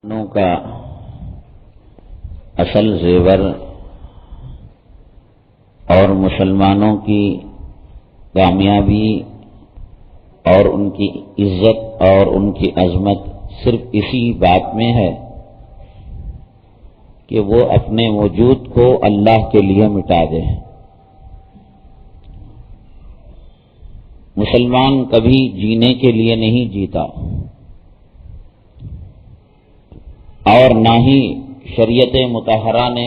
مسلمانوں کا اصل زیور اور مسلمانوں کی کامیابی اور ان کی عزت اور ان کی عظمت صرف اسی بات میں ہے کہ وہ اپنے وجود کو اللہ کے لیے مٹا دیں۔ مسلمان کبھی جینے کے لیے نہیں جیتا اور نہ ہی شریعت مطہرہ نے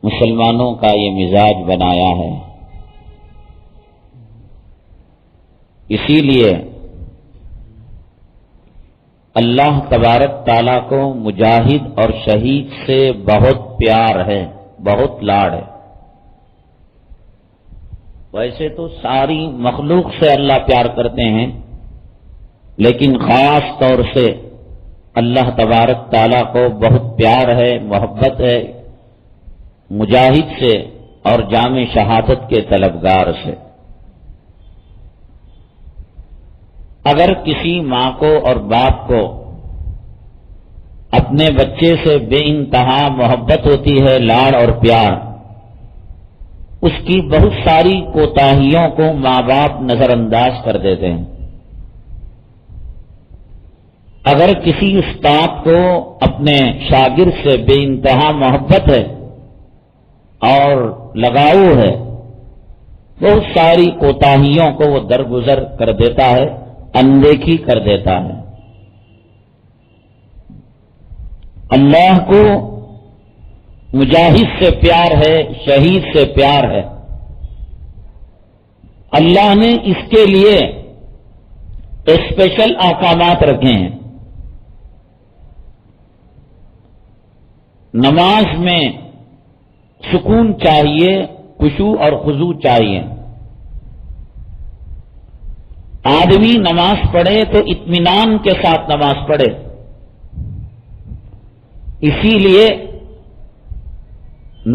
مسلمانوں کا یہ مزاج بنایا ہے۔ اسی لیے اللہ تبارک تعالیٰ کو مجاہد اور شہید سے بہت پیار ہے، بہت لاڈ ہے۔ ویسے تو ساری مخلوق سے اللہ پیار کرتے ہیں، لیکن خاص طور سے اللہ تبارک تعالیٰ کو بہت پیار ہے، محبت ہے مجاہد سے اور جامع شہادت کے طلبگار سے۔ اگر کسی ماں کو اور باپ کو اپنے بچے سے بے انتہا محبت ہوتی ہے، لاڑ اور پیار، اس کی بہت ساری کوتاہیوں کو ماں باپ نظر انداز کر دیتے ہیں۔ اگر کسی استاد کو اپنے شاگرد سے بے انتہا محبت ہے اور لگاؤ ہے، بہت ساری کوتاہیوں کو وہ درگزر کر دیتا ہے، اندیکھی کر دیتا ہے۔ اللہ کو مجاہد سے پیار ہے، شہید سے پیار ہے۔ اللہ نے اس کے لیے اسپیشل احکامات رکھے ہیں۔ نماز میں سکون چاہیے، خشوع اور خضوع چاہیے۔ آدمی نماز پڑھے تو اطمینان کے ساتھ نماز پڑھے۔ اسی لیے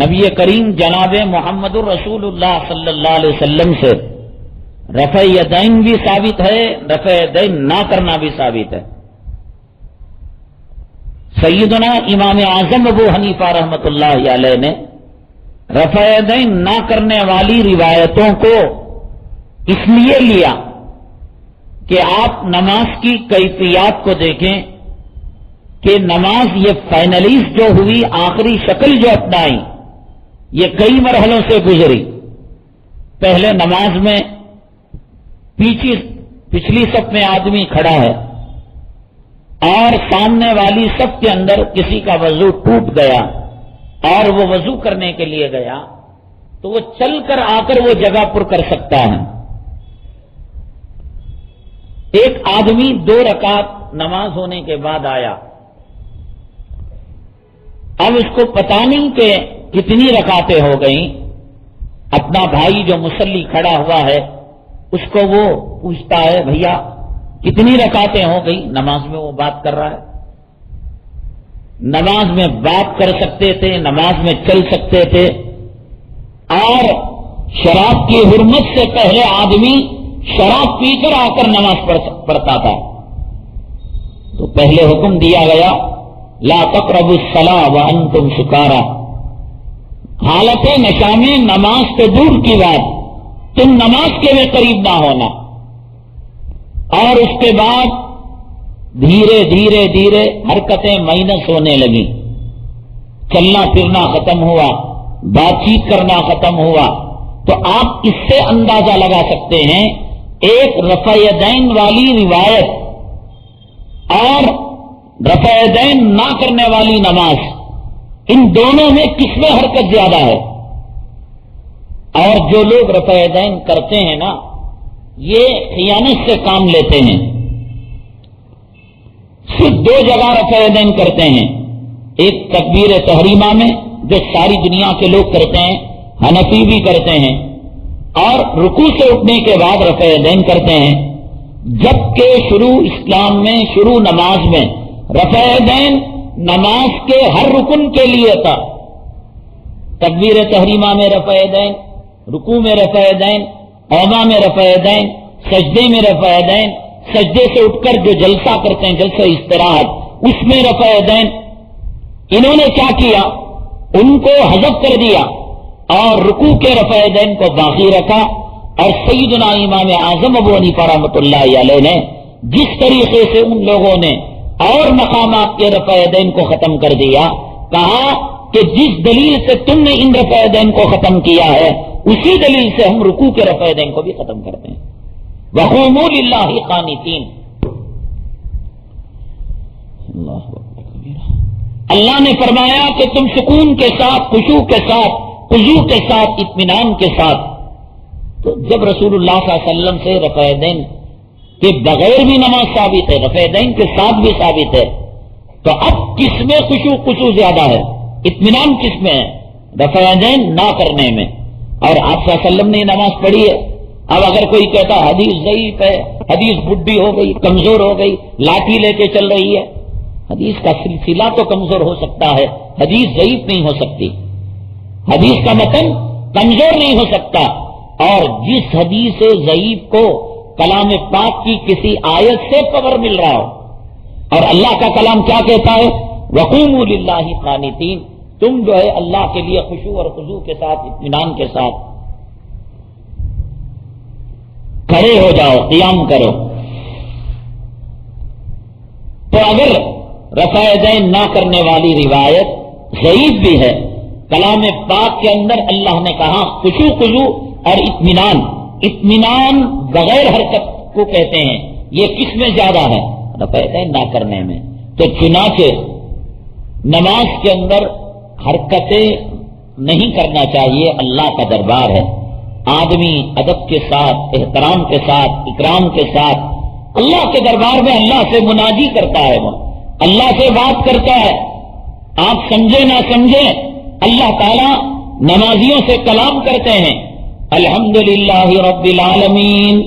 نبی کریم جناب محمد الرسول اللہ صلی اللہ علیہ وسلم سے رفع یدین بھی ثابت ہے، رفع یدین نہ کرنا بھی ثابت ہے۔ سیدنا امام اعظم ابو حنیفہ رحمۃ اللہ علیہ نے رفع یدین نہ کرنے والی روایتوں کو اس لیے لیا کہ آپ نماز کی کیفیات کو دیکھیں کہ نماز یہ فائنلیسٹ جو ہوئی، آخری شکل جو اپنائی، یہ کئی مرحلوں سے گزری۔ پہلے نماز میں پچھلی صف میں آدمی کھڑا ہے اور سامنے والی صف کے اندر کسی کا وضو ٹوٹ گیا اور وہ وضو کرنے کے لیے گیا تو وہ چل کر آ کر وہ جگہ پر کر سکتا ہے۔ ایک آدمی 2 رکعت نماز ہونے کے بعد آیا، اب اس کو پتا نہیں کہ کتنی رکعتیں ہو گئیں۔ اپنا بھائی جو مصلی کھڑا ہوا ہے اس کو وہ پوچھتا ہے، بھیا کتنی رکعتیں ہو گئی؟ نماز میں وہ بات کر رہا ہے۔ نماز میں بات کر سکتے تھے، نماز میں چل سکتے تھے، اور شراب کی حرمت سے پہلے آدمی شراب پی کر آ کر نماز پڑھتا تھا تو پہلے حکم دیا گیا لا تقربوا الصلاۃ وانتم سکارى، حالت نشہ میں نماز تو دور کی بات، تم نماز کے بھی قریب نہ ہونا۔ اور اس کے بعد دھیرے دھیرے دھیرے حرکتیں مائنس ہونے لگی، چلنا پھرنا ختم ہوا، بات چیت کرنا ختم ہوا۔ تو آپ اس سے اندازہ لگا سکتے ہیں ایک رفع یدین والی روایت اور رفع یدین نہ کرنے والی نماز، ان دونوں میں کس میں حرکت زیادہ ہے؟ اور جو لوگ رفع یدین کرتے ہیں نا، یہ خیانت سے کام لیتے ہیں۔ صرف 2 جگہ رفع یدین کرتے ہیں، ایک تکبیر تحریمہ میں جو ساری دنیا کے لوگ کرتے ہیں، حنفی بھی کرتے ہیں، اور رکوع سے اٹھنے کے بعد رفع یدین کرتے ہیں۔ جبکہ اسلام میں شروع نماز میں رفع یدین نماز کے ہر رکن کے لیے تھا۔ تکبیر تحریمہ میں رفع یدین، رکوع میں رفع یدین، قوما میں رفع یدین، سجدے میں رفع یدین، سجدے سے اٹھ کر جو جلسہ کرتے ہیں، جلسہ استراحت، اس میں رفع یدین انہوں نے کیا کیا؟ ان کو حذف کر دیا اور رکوع کے رفع یدین کو باقی رکھا. اور سیدنا امام اعظم ابو حنیفہ رحمۃ اللہ علیہ نے جس طریقے سے ان لوگوں نے اور مقامات کے رفع یدین کو ختم کر دیا، کہا کہ جس دلیل سے تم نے ان رفع یدین کو ختم کیا ہے اسی دلیل سے ہم رکوع کے رفع یدین کو بھی ختم کرتے ہیں. وَقُومُوا لِلَّهِ قَانِتِينَ. اللہ نے فرمایا کہ تم سکون کے ساتھ، خشوع کے ساتھ، خضوع کے ساتھ، اطمینان کے ساتھ. تو جب رسول اللہ صلی اللہ علیہ وسلم سے رفع یدین کے بغیر بھی نماز ثابت ہے، رفع یدین کے ساتھ بھی ثابت ہے، تو اب کس میں خشوع خضوع زیادہ ہے؟ اطمینان کس میں ہے؟ رفع یدین نہ کرنے میں. اور آپ صلی اللہ علیہ وسلم نے نماز پڑھی ہے. اب اگر کوئی کہتا حدیث ضعیف ہے، حدیث بڈھی ہو گئی، کمزور ہو گئی، لاٹھی لے کے چل رہی ہے، حدیث کا سلسلہ تو کمزور ہو سکتا ہے، حدیث ضعیف نہیں ہو سکتی، حدیث کا متن کمزور نہیں ہو سکتا. اور جس حدیث ضعیف کو کلام پاک کی کسی آیت سے پاور مل رہا ہو، اور اللہ کا کلام کیا کہتا ہے؟ وَقُومُوا لِلَّهِ قَانِتِينَ. تم جو ہے اللہ کے لیے خشوع اور خضوع کے ساتھ، اطمینان کے ساتھ کھڑے ہو جاؤ، قیام کرو. تو اگر رفع یدین نہ کرنے والی روایت ضعیف بھی ہے، کلام پاک کے اندر اللہ نے کہا خشوع خضوع اور اطمینان. اطمینان بغیر حرکت کو کہتے ہیں. یہ کس میں زیادہ ہے؟ رفع یدین نہ کرنے میں. تو چنانچہ نماز کے اندر حرکتیں نہیں کرنا چاہیے. اللہ کا دربار ہے، آدمی ادب کے ساتھ، احترام کے ساتھ، اکرام کے ساتھ اللہ کے دربار میں اللہ سے مناجی کرتا ہے، وہ اللہ سے بات کرتا ہے. آپ سمجھے نہ سمجھے، اللہ تعالی نمازیوں سے کلام کرتے ہیں. الحمدللہ رب العالمین.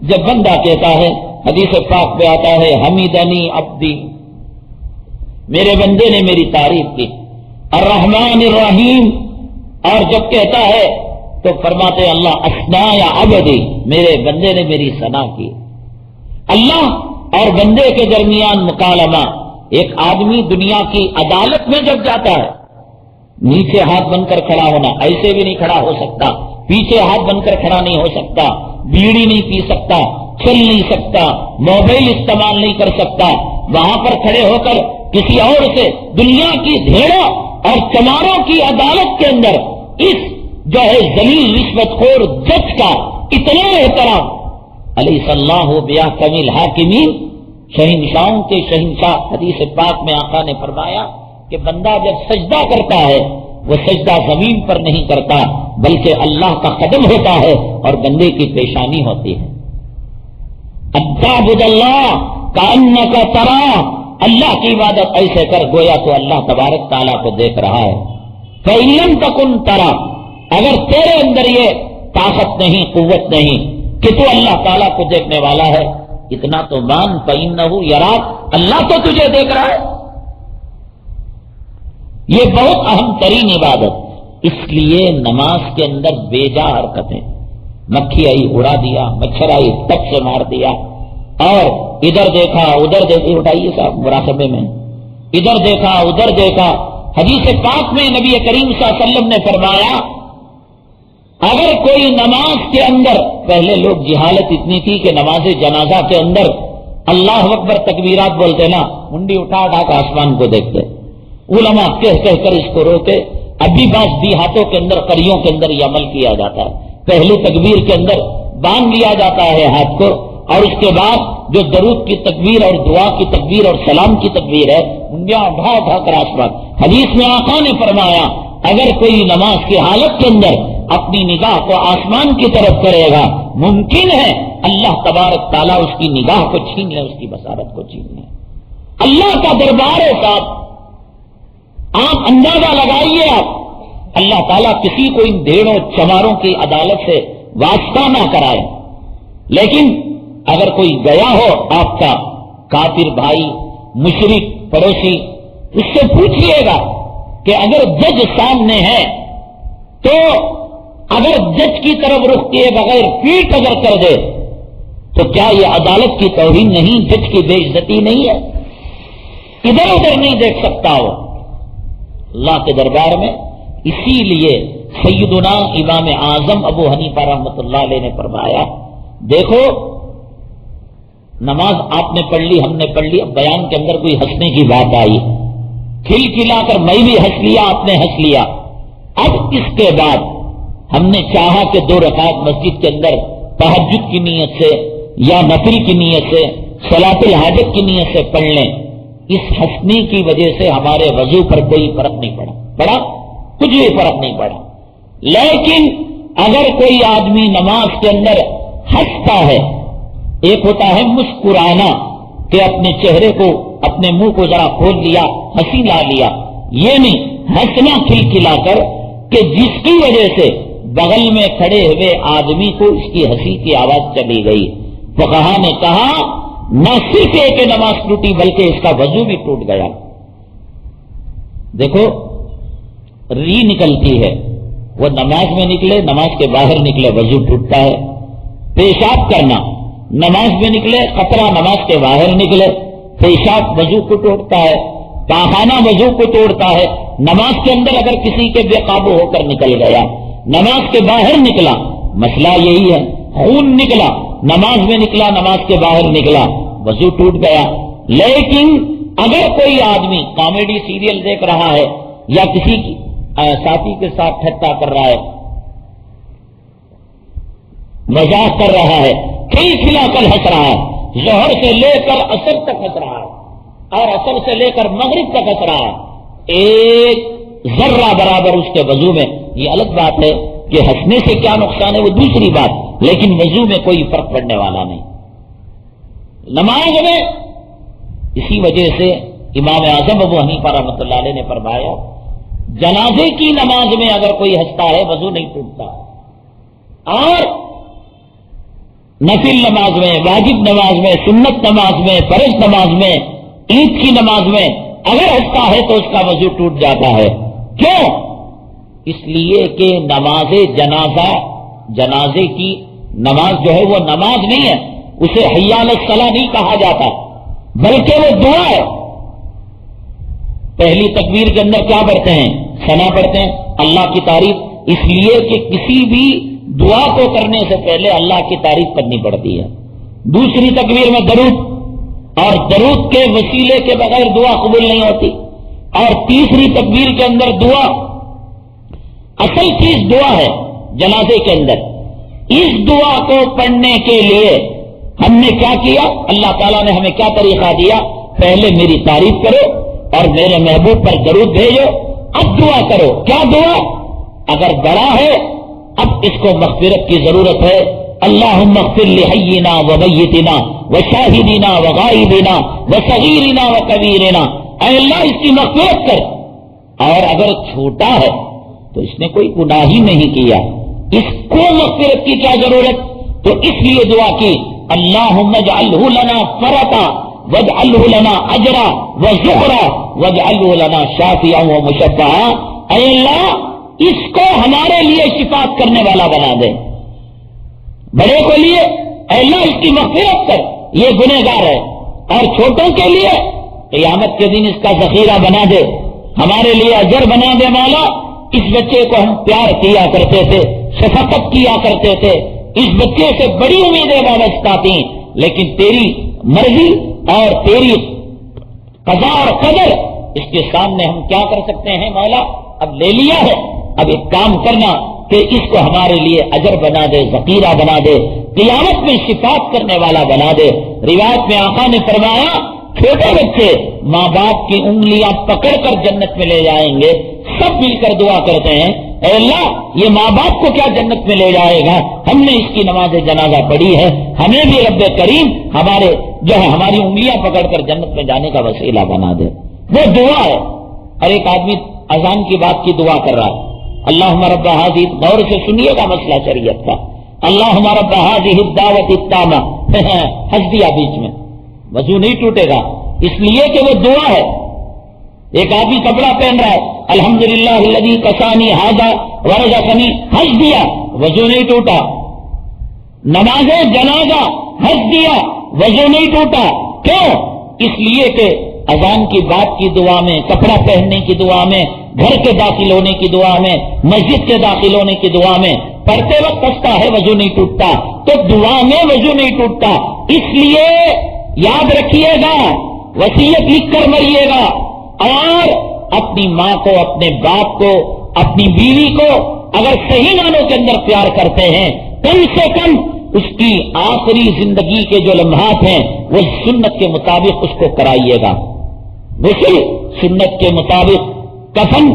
جب بندہ کہتا ہے، حدیث پاک میں آتا ہے حمیدنی عبدی، میرے بندے نے میری تعریف کی. الرحمن الرحیم. اور جب کہتا ہے تو فرماتے ہیں اللہ اثنا یا عبدی، میرے بندے نے میری ثنا کی. اللہ اور بندے کے درمیان مکالمہ. ایک آدمی دنیا کی عدالت میں جب جاتا ہے، نیچے ہاتھ بن کر کھڑا ہونا، ایسے بھی نہیں کھڑا ہو سکتا، پیچھے ہاتھ بن کر کھڑا نہیں ہو سکتا، بیڑی نہیں پی سکتا، چل نہیں سکتا، موبائل استعمال نہیں کر سکتا. وہاں پر کھڑے ہو کر کسی اور سے دنیا کی بھیڑوں اور چماروں کی عدالت کے اندر اس جو ہے ذلیل رشوت خور جج کا اتنا احترام. علیہ اللہ بأحکم الحاکمین. شہنشاہوں کے شہنشاہ. حدیث پاک میں آقا نے فرمایا کہ بندہ جب سجدہ کرتا ہے وہ سجدہ زمین پر نہیں کرتا بلکہ اللہ کا قدم ہوتا ہے اور بندے کی پیشانی ہوتی ہے. اعبد اللہ کأنک تراہ. اللہ کی عبادت ایسے کر گویا تو اللہ تبارک تعالیٰ کو دیکھ رہا ہے. فإن لم تکن ترا، اگر تیرے اندر یہ طاقت نہیں، قوت نہیں کہ تو اللہ تعالیٰ کو دیکھنے والا ہے، اتنا تو مان فإنہ یراک، اللہ تو تجھے دیکھ رہا ہے. یہ بہت اہم ترین عبادت. اس لیے نماز کے اندر بیجا حرکتیں، مکھی آئی اڑا دیا، مچھر آئی تک سے مار دیا، اور ادھر دیکھا ادھر دیکھا، اٹھائیے صاحب مراقبے میں، ادھر دیکھا ادھر دیکھا. حدیث پاک میں نبی کریم صلی اللہ علیہ وسلم نے فرمایا اگر کوئی نماز کے اندر، پہلے لوگ جہالت اتنی تھی کہ نماز جنازہ کے اندر اللہ اکبر تکبیرات بولتے نا، منڈی اٹھا اٹھا کر آسمان کو دیکھتے، علماء کہہ کہہ کر اس کو روتے. ابھی بعض دیہاتوں کے اندر، قریوں کے اندر یہ عمل کیا جاتا ہے. پہلی تکبیر کے اندر باندھ لیا جاتا ہے ہاتھ کو، اور اس کے بعد جو درود کی تکبیر اور دعا کی تکبیر اور سلام کی تکبیر ہے، منڈیاں اٹھا اٹھا کر آسمان. حدیث میں آقا نے فرمایا اگر کوئی نماز کی حالت کے اندر اپنی نگاہ کو آسمان کی طرف کرے گا، ممکن ہے اللہ تبارک تعالیٰ اس کی نگاہ کو چھین لے، اس کی بصارت کو چھین لے. اللہ کا دربار ہے صاحب. آپ اندازہ لگائیے، آپ اللہ تعالیٰ کسی کو ان بھیڑوں چماروں کی عدالت سے واسطہ نہ کرائے. لیکن اگر کوئی گیا ہو آپ کا کافر بھائی، مشرک پڑوسی، اس سے پوچھئے گا کہ اگر جج سامنے ہے تو اگر جج کی طرف رخ کیے بغیر پیٹ اگر کر دے تو کیا یہ عدالت کی توہین نہیں، جج کی بے عزتی نہیں ہے؟ ادھر ادھر نہیں دیکھ سکتا ہو اللہ کے دربار میں. اسی لیے سیدنا امام اعظم ابو حنیفہ رحمۃ اللہ علیہ نے فرمایا دیکھو نماز آپ نے پڑھ لی ہم نے پڑھ لی, اب بیان کے اندر کوئی ہنسنے کی بات آئی, کھل کھلا کر میں بھی ہنس لیا آپ نے ہنس لیا. اب اس کے بعد ہم نے چاہا کہ 2 رکعت مسجد کے اندر تہجد کی نیت سے یا نفل کی نیت سے صلاۃ الحاجت کی نیت سے پڑھ لیں. اس ہنسنے کی وجہ سے ہمارے وضو پر کوئی فرق نہیں پڑا کچھ بھی فرق نہیں پڑا. لیکن اگر کوئی آدمی نماز کے اندر ہنستا ہے, ایک ہوتا ہے مسکرانا کہ اپنے چہرے کو اپنے منہ کو ذرا کھول لیا ہنسی لا لیا, یہ نہیں ہنسنا کھل کھلا کر کہ جس کی وجہ سے بغل میں کھڑے ہوئے آدمی کو اس کی ہنسی کی آواز چلی گئی. فقہا نے کہا نہ صرف ایک نماز ٹوٹی بلکہ اس کا وضو بھی ٹوٹ گیا. دیکھو ری نکلتی ہے, وہ نماز میں نکلے نماز کے باہر نکلے وضو ٹوٹتا ہے. پیشاب کرنا نماز میں نکلے قطرہ نماز کے باہر نکلے پیشاب وضو کو توڑتا ہے. پاخانہ وضو کو توڑتا ہے. نماز کے اندر اگر کسی کے بے قابو ہو کر نکل گیا نماز کے باہر نکلا, مسئلہ یہی ہے خون نکلا نماز میں نکلا نماز کے باہر نکلا وضو ٹوٹ گیا. لیکن اگر کوئی آدمی کامیڈی سیریل دیکھ رہا ہے یا کسی کی ساتھی کے ساتھ ٹھٹا کر رہا ہے مذاق کر رہا ہے کھل کھلا کر ہنس رہا ہے, ظہر سے لے کر عصر تک ہنس رہا ہے اور عصر سے لے کر مغرب تک ہنس رہا ہے, ایک ذرہ برابر اس کے وضو میں, یہ الگ بات ہے کہ ہنسنے سے کیا نقصان ہے وہ دوسری بات, لیکن وضو میں کوئی فرق پڑنے والا نہیں. نماز میں اسی وجہ سے امام اعظم ابو حنیفہ رحمۃ اللہ علیہ نے فرمایا جنازے کی نماز میں اگر کوئی ہنستا ہے وضو نہیں ٹوٹتا, اور نفل نماز میں واجب نماز میں سنت نماز میں فرض نماز میں عید کی نماز میں اگر ہنستا ہے تو اس کا وضو ٹوٹ جاتا ہے. کیوں؟ اس لیے کہ نماز جنازے کی نماز جو ہے وہ نماز نہیں ہے, اسے حی علی الصلاۃ نہیں کہا جاتا بلکہ وہ دعا ہے. پہلی تکبیر کے اندر کیا پڑھتے ہیں؟ ثنا پڑھتے ہیں, اللہ کی تعریف, اس لیے کہ کسی بھی دعا کو کرنے سے پہلے اللہ کی تعریف کرنی پڑتی ہے. دوسری تکبیر میں درود, اور درود کے وسیلے کے بغیر دعا قبول نہیں ہوتی. اور تیسری تکبیر کے اندر دعا, اصل چیز دعا ہے جنازے کے اندر. اس دعا کو پڑھنے کے لیے ہم نے کیا کیا؟ اللہ تعالیٰ نے ہمیں کیا طریقہ دیا؟ پہلے میری تعریف کرو اور میرے محبوب پر درود بھیجو, اب دعا کرو. کیا دعا؟ اگر بڑا ہے اب اس کو مغفرت کی ضرورت ہے. اللہم اغفر لحینا و میتنا و شاہدنا و غائبنا و صغیرنا و کبیرنا, اے اللہ اس کی مغفرت کر. اور اگر چھوٹا ہے تو اس نے کوئی گناہ ہی نہیں کیا, اس کو مغفرت کی کیا ضرورت؟ تو اس لیے دعا کی اللہم اجعلہ لنا فرطا واجعلہ لنا اجرا وزخرا واجعلہ لنا شافعا و مشفعا. اے اللہ اس کو ہمارے لیے شفاعت کرنے والا بنا دے. بڑے کو لیے اے اللہ اس کی مغفرت کر, یہ گنہگار ہے. اور چھوٹوں کے لیے قیامت کے دن اس کا ذخیرہ بنا دے, ہمارے لیے اجر بنا دے. مولا اس بچے کو ہم پیار کیا کرتے تھے, شفقت کیا کرتے تھے, اس بچے سے بڑی امیدیں وابستہ تھیں, لیکن تیری مرضی اور تیری قضا اور قدر اس کے سامنے ہم کیا کر سکتے ہیں؟ مولا اب لے لیا ہے, اب ایک کام کرنا کہ اس کو ہمارے لیے اجر بنا دے, ذخیرہ بنا دے, قیامت میں شفاعت کرنے والا بنا دے. روایت میں آقا نے فرمایا چھوٹے بچے ماں باپ کی انگلیاں پکڑ کر جنت میں لے جائیں گے, سب مل کر دعا کرتے ہیں اے اللہ یہ ماں باپ کو کیا جنت میں لے جائے گا, ہم نے اس کی نماز جنازہ پڑھی ہے, ہمیں بھی رب کریم ہمارے جو ہے ہماری انگلیاں پکڑ کر جنت میں جانے کا وسیلہ بنا دے. وہ دعا ہے. اور ایک آدمی اذان کی بات کی دعا کر رہا ہے, اللہم رب ہذہ, غور سے سنیے گا مسئلہ شریعت کا, اللہم رب ہذہ الدعوۃ التامہ, ہنس دیا بیچ میں, وضو نہیں ٹوٹے گا اس لیے کہ وہ دعا ہے. ایک آدمی کپڑا پہن رہا ہے, الحمدللہ الذی کسانی ھذا ورزقنی, ہنس دیا وضو نہیں ٹوٹا. نماز جنازہ ہنس دیا وضو نہیں ٹوٹا. کیوں؟ اس لیے کہ اذان کی بات کی دعا میں، کپڑا پہننے کی دعا میں، گھر کے داخل ہونے کی دعا میں، مسجد کے داخل ہونے کی دعا میں پڑھتے وقت کستا ہے وضو نہیں ٹوٹتا، تو دعا میں وضو نہیں ٹوٹتا. اس لیے یاد رکھیے گا، وصیت لکھ کر مریے گا، اور اپنی ماں کو، اپنے باپ کو، اپنی بیوی کو اگر صحیح معنوں کے اندر پیار کرتے ہیں، کم سے کم اس کی آخری زندگی کے جو لمحات ہیں وہ سنت کے مطابق اس کو کرائیے گا. غسل سنت کے مطابق، کفن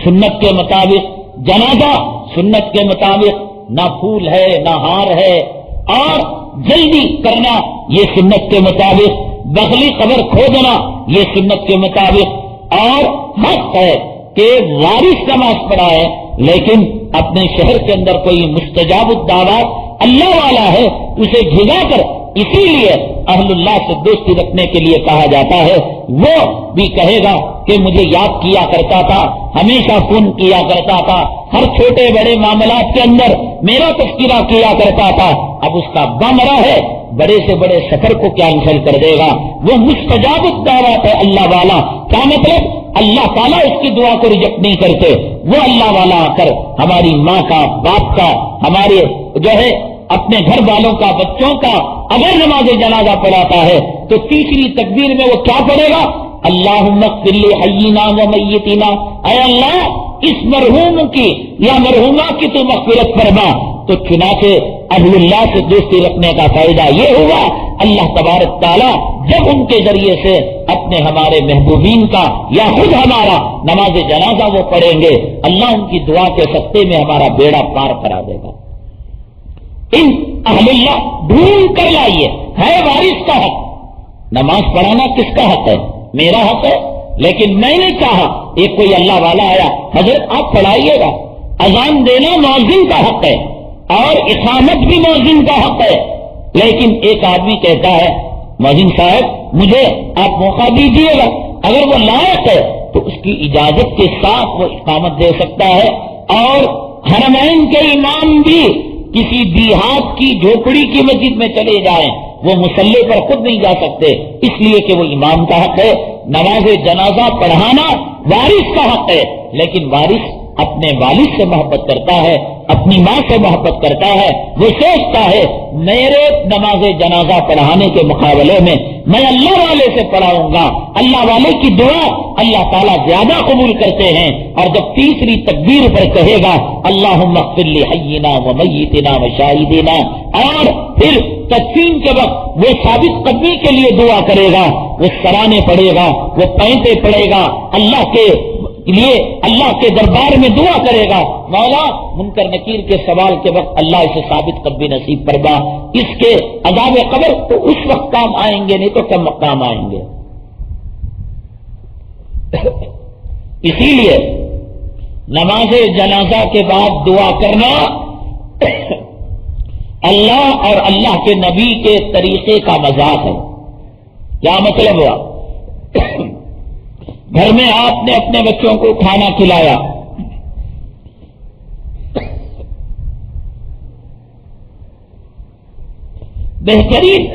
سنت کے مطابق، جنازہ سنت کے مطابق، نہ پھول ہے نہ ہار ہے، اور جلدی کرنا یہ سنت کے مطابق، بغلی قبر کھودنا یہ سنت کے مطابق. اور حق ہے کہ وارث نماز پڑھا ہے لیکن اپنے شہر کے اندر کوئی مستجاب الدعوات اللہ والا ہے، اسے بھگا کر، اسی لیے اہل اللہ سے دوستی رکھنے کے لیے کہا جاتا ہے. وہ بھی کہے گا کہ مجھے یاد کیا کرتا تھا، ہمیشہ فون کیا کرتا تھا، ہر چھوٹے بڑے معاملات کے اندر میرا تذکرہ کیا کرتا تھا، اب اس کا بمرا ہے، بڑے سے بڑے سفر کو کینسل کر دے گا. وہ مستجاب الدعوات ہے اللہ والا. کیا مطلب؟ اللہ تعالیٰ اس کی دعا کو ریجیکٹ نہیں کرتے. وہ اللہ والا آ کر ہماری ماں کا، باپ کا، ہمارے جو ہے اپنے گھر والوں کا، بچوں کا اگر نماز جنازہ پڑھاتا ہے تو تیسری تکبیر میں وہ کیا پڑھے گا؟ اللہم اغفر لحینا و میتنا، اے اللہ اس مرحوم کی یا مرحومہ کی تو مغفرت فرما. تو چنانچہ اہل اللہ سے دوستی رکھنے کا فائدہ یہ ہوا، اللہ تبارک تعالیٰ جب ان کے ذریعے سے اپنے ہمارے محبوبین کا یا خود ہمارا نماز جنازہ وہ پڑھیں گے، اللہ ان کی دعا کے سستے میں ہمارا بیڑا پار کرا دے گا. ان اہل اللہ ڈھونڈ کر لائیے. ہے وارث کا حق، نماز پڑھانا کس کا حق ہے؟ میرا حق ہے، لیکن میں نے چاہا ایک کوئی اللہ والا آیا، حضرت آپ پڑھائیے گا. اذان دینا مؤذن کا حق ہے اور اقامت بھی مؤذن کا حق ہے، لیکن ایک آدمی کہتا ہے مؤذن صاحب مجھے آپ موقع دیجیے گا، اگر وہ لائق ہے تو اس کی اجازت کے ساتھ وہ اقامت دے سکتا ہے. اور حرمین کے امام بھی کسی دیہات کی جھوپڑی کی مسجد میں چلے جائیں، وہ مصلی پر خود نہیں جا سکتے، اس لیے کہ وہ امام کا حق ہے. نماز جنازہ پڑھانا وارث کا حق ہے، لیکن وارث اپنے والد سے محبت کرتا ہے، اپنی ماں سے محبت کرتا ہے. وہ سوچتا ہے میرے نماز جنازہ پڑھانے کے مقابلے میں میں اللہ والے سے پڑھاؤں گا. اللہ والے کی دعا اللہ تعالیٰ زیادہ قبول کرتے ہیں. اور جب تیسری تکبیر پر کہے گا اللہم اغفر لحینا و میتنا و شاہدینا، اور پھر تدفین کے وقت وہ ثابت قدمی کے لیے دعا کرے گا، وہ سرانے پڑھے گا، وہ پینتے پڑھے گا، اللہ کے لیے اللہ کے دربار میں دعا کرے گا، مولا منکر نکیر کے سوال کے وقت اللہ اسے ثابت قدمی نصیب فرما. اس کے عذاب قبر تو اس وقت کام آئیں گے، نہیں تو کم کام آئیں گے. اسی لیے نماز جنازہ کے بعد دعا کرنا اللہ اور اللہ کے نبی کے طریقے کا مذاق ہے. کیا مطلب ہوا؟ گھر میں آپ نے اپنے بچوں کو کھانا کھلایا، بہترین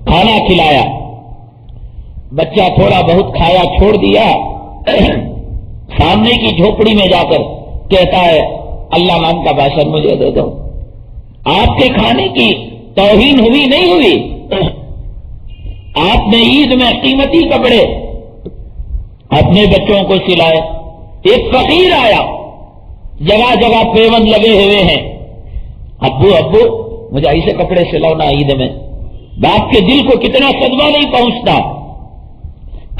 کھانا کھلایا، بچہ تھوڑا بہت کھایا چھوڑ دیا، سامنے کی جھوپڑی میں جا کر کہتا ہے اللہ نام کا باشر مجھے دے دو. آپ کے کھانے کی توہین ہوئی نہیں ہوئی؟ آپ نے عید میں قیمتی کپڑے اپنے بچوں کو سلائے. ایک فقیر آیا، جگہ جگہ پیوند لگے ہوئے ہیں، ابو ابو مجھے ایسے کپڑے سلاؤنا عید میں. باپ کے دل کو کتنا صدمہ نہیں پہنچتا.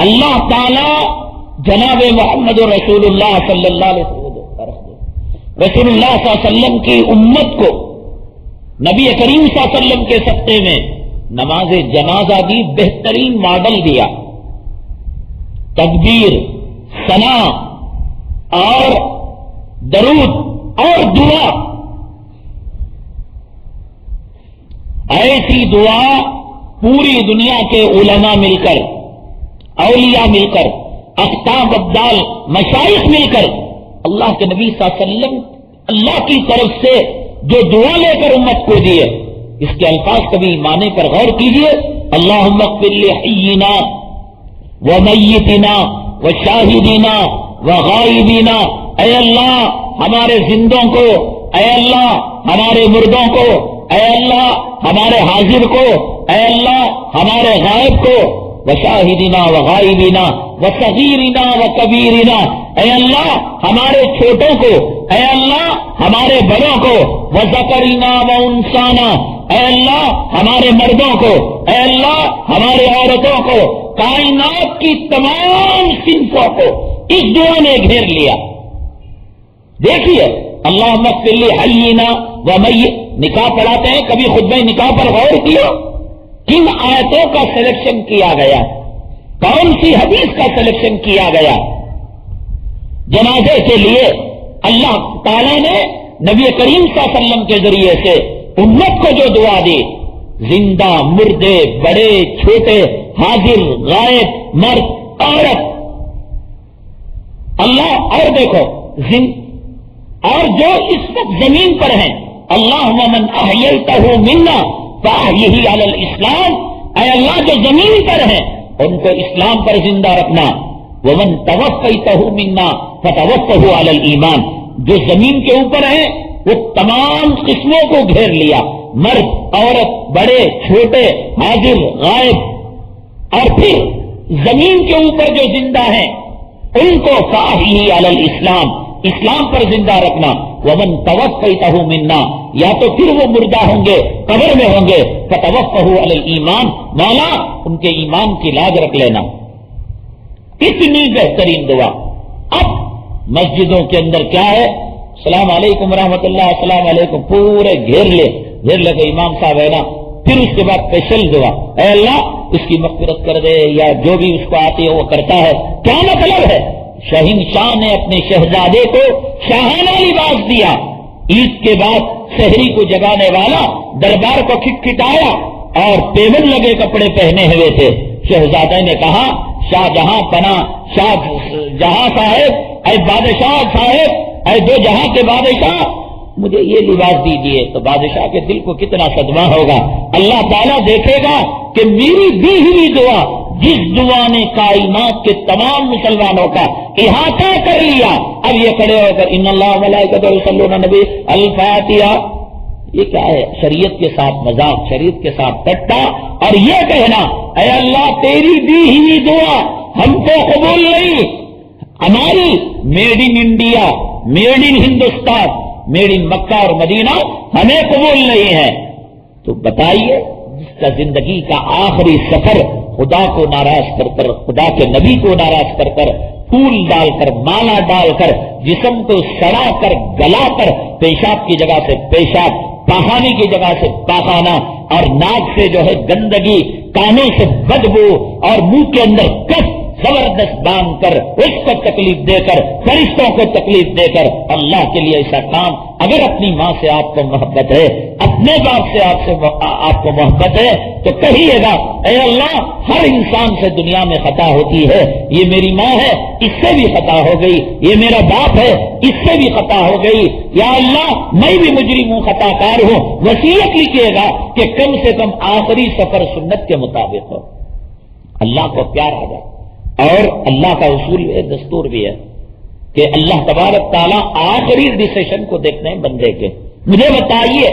اللہ تعالی جناب محمد رسول اللہ صلی اللہ علیہ وسلم، رسول اللہ صلی اللہ علیہ وسلم کی امت کو نبی کریم صلی اللہ علیہ وسلم کے سطح میں نماز جنازہ کی بہترین ماڈل دیا. تکبیر، ثنا اور درود اور دعا، ایسی دعا پوری دنیا کے علماء مل کر، اولیاء مل کر، اقطاب ابدال مشائخ مل کر اللہ کے نبی صلی اللہ علیہ وسلم اللہ کی طرف سے جو دعا لے کر امت کو دیے، اس کے الفاظ کبھی معنی پر غور کیجئے. اللہم اغفر لحینا ومیتنا وشاہدینا وغائبینا، اے اللہ ہمارے زندوں کو، اے اللہ ہمارے مردوں کو، اے اللہ ہمارے حاضر کو، اے اللہ ہمارے غائب کو، وشاہدینا وغائبینا وصغیرنا وکبیرنا، اے اللہ ہمارے چھوٹوں کو، اے اللہ ہمارے بڑوں کو، وذکرنا وانثانا، اے اللہ ہمارے مردوں کو، اے اللہ ہمارے عورتوں کو، کائنات کی تمام صنفوں کو اس دعا نے گھیر لیا۔ دیکھیے اللہم اغفر لی حینا ومیت، نکاح پڑھاتے ہیں، کبھی خطبہ نکاح پر غور کیا؟ کن آیتوں کا سلیکشن کیا گیا؟ کون سی حدیث کا سلیکشن کیا گیا؟ جنازے کے لیے اللہ تعالیٰ نے نبی کریم صلی اللہ علیہ وسلم کے ذریعے سے امت کو جو دعا دی، زندہ مردے بڑے چھوٹے حاضر غائب مرد عورت، اللہ اور دیکھو اور جو اس وقت زمین پر ہیں، اللہم من احییتہ منا فاحیہ علی الاسلام، اے اللہ جو زمین پر ہیں ان کو اسلام پر زندہ رکھنا، ومن توفیتہ منا فتوفہ علی الایمان، جو زمین کے اوپر ہیں وہ تمام قسموں کو گھیر لیا، مرد عورت بڑے چھوٹے حاضر غائب، اور پھر زمین کے اوپر جو زندہ ہیں ان کو فاحیہ علی الاسلام، اسلام پر زندہ رکھنا، ومن توفیتہ منا، یا تو پھر وہ مردہ ہوں گے قبر میں ہوں گے، فتوفہ علی الایمان، مولا ان کے ایمان کی لاج رکھ لینا۔ اتنی بہترین دعا۔ اب مسجدوں کے اندر کیا ہے؟ السلام علیکم ورحمۃ اللہ، السلام علیکم، پورے گھیر لے کہ امام صاحب ہے نا، پھر اس کے بعد اسپیشل دعا، اے اللہ اس کی مغفرت کر دے، یا جو بھی اس کو آتی ہے وہ کرتا ہے۔ کیا مطلب ہے؟ شہنشاہ نے اپنے شہزادے کو شاہانہ لباس دیا، عید کے بعد شہری کو جگانے والا دربار کو کھٹکھٹایا اور پیون لگے کپڑے پہنے ہوئے تھے۔ شہزادے نے کہا شاہ جہاں پناہ، شاہ جہاں صاحب، اے بادشاہ صاحب، اے دو جہاں کے بادشاہ، مجھے یہ لباس دیجیے۔ تو بادشاہ کے دل کو کتنا صدمہ ہوگا۔ اللہ تعالیٰ دیکھے گا کہ میری دی ہوئی دعا، جس دعا نے کائنات کے تمام مسلمانوں کا احاطہ کر لیا، اب یہ کھڑے ہو کر ان اللہ ملائکتہ یصلون علی النبی الفاتحہ، یہ کیا ہے؟ شریعت کے ساتھ مذاق، شریعت کے ساتھ ٹٹا، اور یہ کہنا اے اللہ تیری دی ہوئی دعا ہم کو قبول نہیں، ہماری made in India, made in Hindustan, made in Mecca اور مدینہ ہمیں قبول نہیں ہے۔ تو بتائیے جس کا زندگی کا آخری سفر خدا کو ناراض کر کر، خدا کے نبی کو ناراض کر کر، پھول ڈال کر، مالا ڈال کر، جسم کو سڑا کر گلا کر، پیشاب کی جگہ سے پیشاب، پاخانے کی جگہ سے پاخانہ، اور ناک سے جو ہے گندگی، کانوں سے بدبو، اور منہ کے اندر کف زبردست باندھ کر، اس کو تکلیف دے کر، فرشتوں کو تکلیف دے کر، اللہ کے لیے ایسا کام، اگر اپنی ماں سے آپ کو محبت ہے، اپنے باپ سے آپ کو محبت ہے، تو کہیے گا اے اللہ ہر انسان سے دنیا میں خطا ہوتی ہے، یہ میری ماں ہے اس سے بھی خطا ہو گئی، یہ میرا باپ ہے اس سے بھی خطا ہو گئی، یا اللہ میں بھی مجرم ہوں، خطا کار ہوں۔ وصیت لکھیے گا کہ کم سے کم آخری سفر سنت کے مطابق ہو۔ اللہ کو پیار آ جائے، اور اللہ کا اصول ہے، دستور بھی ہے کہ اللہ تبارک تعالیٰ آخری ڈیسیشن کو دیکھتے ہیں بندے کے۔ مجھے بتائیے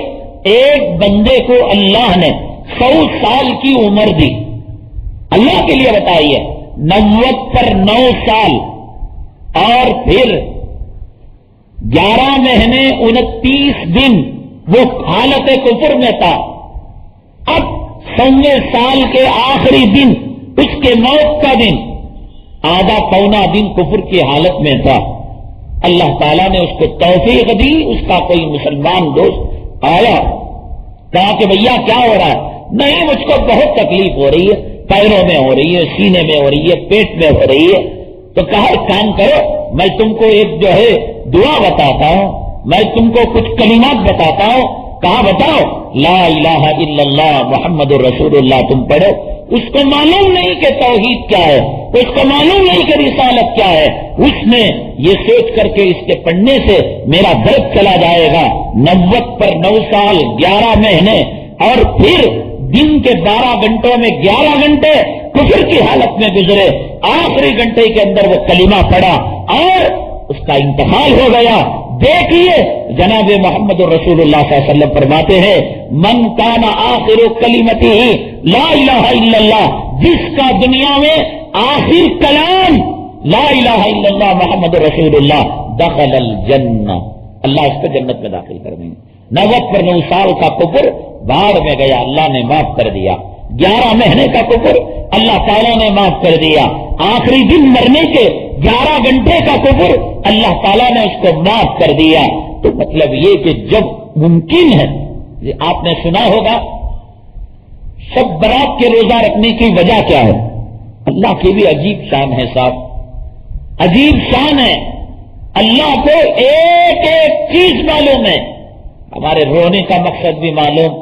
ایک بندے کو اللہ نے 100 سال کی عمر دی، اللہ کے لیے بتائیے، 90 پر 9 سال، اور پھر 11 مہینے 29 دن وہ حالت کفر میں تھا، اب 100ویں سال کے آخری دن اس کے موت کا دن، آدھا پونا دن کفر کی حالت میں تھا، اللہ تعالیٰ نے اس کو توفیق دی، اس کا کوئی مسلمان دوست آیا، کہا کہ بھیا کیا ہو رہا ہے؟ نہیں مجھ کو بہت تکلیف ہو رہی ہے، پیروں میں ہو رہی ہے، سینے میں ہو رہی ہے، پیٹ میں ہو رہی ہے۔ تو کہا کام کرو، میں تم کو ایک جو ہے دعا بتاتا ہوں، میں تم کو کچھ کلمات بتاتا ہوں۔ کہا بتاؤ، لا الہ الا اللہ محمد الرسول اللہ تم پڑھو۔ اس کو معلوم نہیں کہ توحید کیا ہے، اس کو معلوم نہیں کہ رسالت کیا ہے، اس نے یہ سوچ کر کے اس کے پڑھنے سے میرا درد چلا جائے گا۔ 90 پر 9 سال 11 مہینے، اور پھر دن کے 12 گھنٹوں میں 11 گھنٹے کفر کی حالت میں گزرے، آخری گھنٹے کے اندر وہ کلمہ پڑھا اور اس کا انتقال ہو گیا۔ دیکھیے جناب محمد رسول اللہ صلی اللہ علیہ وسلم فرماتے ہیں من کان آخر کلمتہ لا الہ الا اللہ، جس کا دنیا میں آخر کلام لا الہ الا اللہ محمد رسول اللہ، دخل الجنہ، اللہ اس کو جنت میں داخل کر دیں گے۔ 90 سال کا کفر باڑ میں گیا، اللہ نے معاف کر دیا۔ 11 مہینے کا کفر اللہ تعالیٰ نے معاف کر دیا۔ آخری دن مرنے کے 11 گھنٹے کا کفر اللہ تعالیٰ نے اس کو معاف کر دیا۔ تو مطلب یہ کہ جب ممکن ہے، آپ نے سنا ہوگا شب برات کے روزہ رکھنے کی وجہ کیا ہے؟ اللہ کی بھی عجیب شان ہے صاحب، عجیب شان ہے۔ اللہ کو ایک ایک چیز معلوم ہے۔ ہمارے رونے کا مقصد بھی معلوم،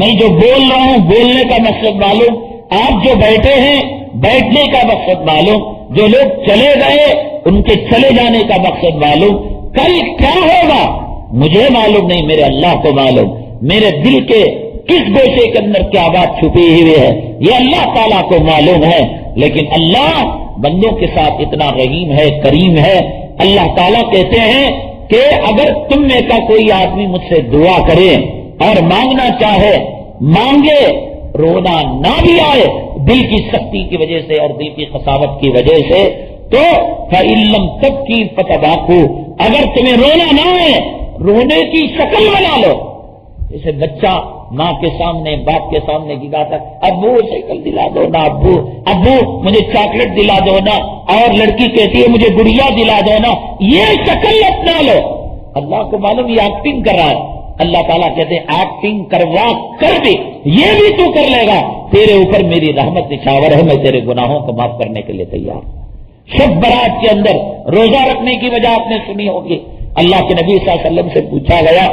میں جو بول رہا ہوں بولنے کا مقصد معلوم، آپ جو بیٹھے ہیں بیٹھنے کا مقصد معلوم، جو لوگ چلے گئے ان کے چلے جانے کا مقصد معلوم، کل کیا ہوگا مجھے معلوم نہیں، میرے اللہ کو معلوم، میرے دل کے کس گوشے کے اندر کیا بات چھپی ہوئی ہے یہ اللہ تعالیٰ کو معلوم ہے۔ لیکن اللہ بندوں کے ساتھ اتنا رحیم ہے، کریم ہے۔ اللہ تعالیٰ کہتے ہیں کہ اگر تم میں کا کوئی آدمی مجھ سے دعا کرے اور مانگنا چاہے مانگے، رونا نہ بھی آئے دل کی سختی کی وجہ سے اور دل کی خساوت کی وجہ سے، تو فَإِلَّمْ تَبْكِي فَتَبَاكُوا، اگر تمہیں رونا نہ آئے رونے کی شکل بنا لو۔ جیسے بچہ ماں کے سامنے باپ کے سامنے گاتا ہے، ابو سائیکل دلا دو نا، ابو ابو مجھے چاکلیٹ دلا دو نا، اور لڑکی کہتی ہے مجھے گڑیا دلا دو نا، یہ شکل اپنا لو۔ اللہ کو معلوم یہ ایکٹنگ کر رہا ہے۔ اللہ تعالیٰ کہتے ہیں ایکٹنگ کروا کر بھی یہ بھی تو کر لے گا، تیرے اوپر میری رحمت نچھاور ہے، میں تیرے گناہوں کو معاف کرنے کے لیے تیار۔ شب برات کے اندر روزہ رکھنے کی وجہ آپ نے سنی ہوگی، اللہ کے نبی صلی اللہ علیہ وسلم سے پوچھا گیا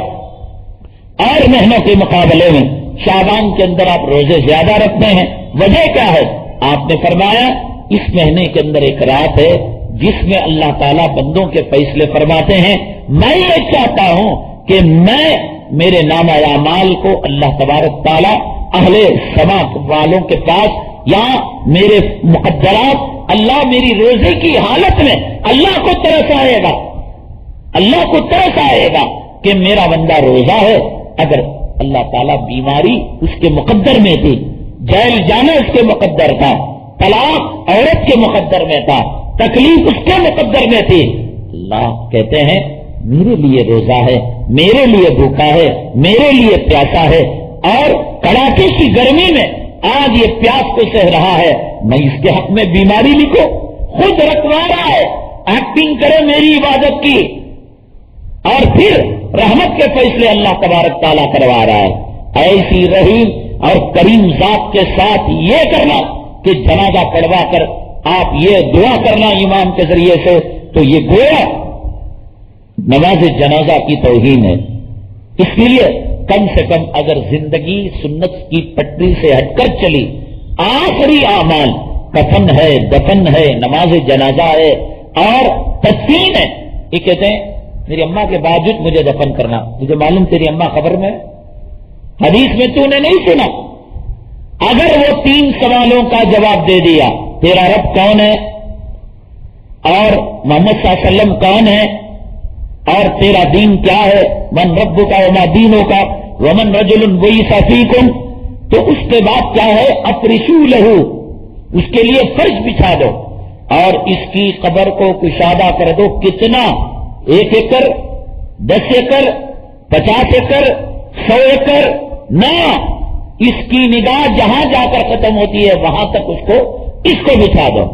اور مہینوں کے مقابلے میں شعبان کے اندر آپ روزے زیادہ رکھتے ہیں، وجہ کیا ہے؟ آپ نے فرمایا اس مہینے کے اندر ایک رات ہے جس میں اللہ تعالیٰ بندوں کے فیصلے فرماتے ہیں، میں یہ چاہتا ہوں کہ میں میرے نامہ اعمال کو اللہ تبارک تعالیٰ اہل سما والوں کے پاس یا میرے مقدرات اللہ میری روزے کی حالت میں اللہ کو ترس آئے گا، اللہ کو ترس آئے گا کہ میرا بندہ روزہ ہے۔ اگر اللہ تعالیٰ بیماری اس کے مقدر میں تھی، جیل جانا اس کے مقدر تھا، طلاق عورت کے مقدر میں تھا، تکلیف اس کے مقدر میں تھی، اللہ کہتے ہیں میرے لیے روزہ ہے، میرے لیے بھوکا ہے، میرے لیے پیاسا ہے، اور کڑاکے کی گرمی میں آج یہ پیاس کو سہ رہا ہے، میں اس کے حق میں بیماری لکھوں، خود رکھوا رہا ہے، ایکٹنگ کرے میری عبادت کی، اور پھر رحمت کے فیصلے اللہ تبارک تعالیٰ کروا رہا ہے۔ ایسی رحیم اور کریم ذات کے ساتھ یہ کرنا کہ جنازہ پڑھوا کر آپ یہ دعا کرنا امام کے ذریعے سے، تو یہ گویا نماز جنازہ کی توہین ہے۔ اس لیے کم سے کم اگر زندگی سنت کی پٹری سے ہٹ کر چلی، آخری اعمال کفن ہے، دفن ہے، نماز جنازہ ہے اور تدفین ہے، یہ کہتے ہیں میری اماں کے باوجود مجھے دفن کرنا، مجھے معلوم تیری اماں خبر میں، حدیث میں تو نے نہیں سنا۔ اگر وہ 3 سوالوں کا جواب دے دیا، تیرا رب کون ہے اور محمد صلی اللہ علیہ وسلم کون ہے اور تیرا دین کیا ہے، من رب کا وما دینوں کا ومن رجل بعث فیکم، تو اس کے بعد کیا ہے، افرشوا لہو، اس کے لیے فرش بچھا دو اور اس کی قبر کو کشادہ کر دو۔ کتنا؟ 1 ایکڑ، 10 ایکڑ، 50 ایکڑ، 100 ایکڑ نہ، اس کی نگاہ جہاں جا کر ختم ہوتی ہے وہاں تک اس کو بچھا دو،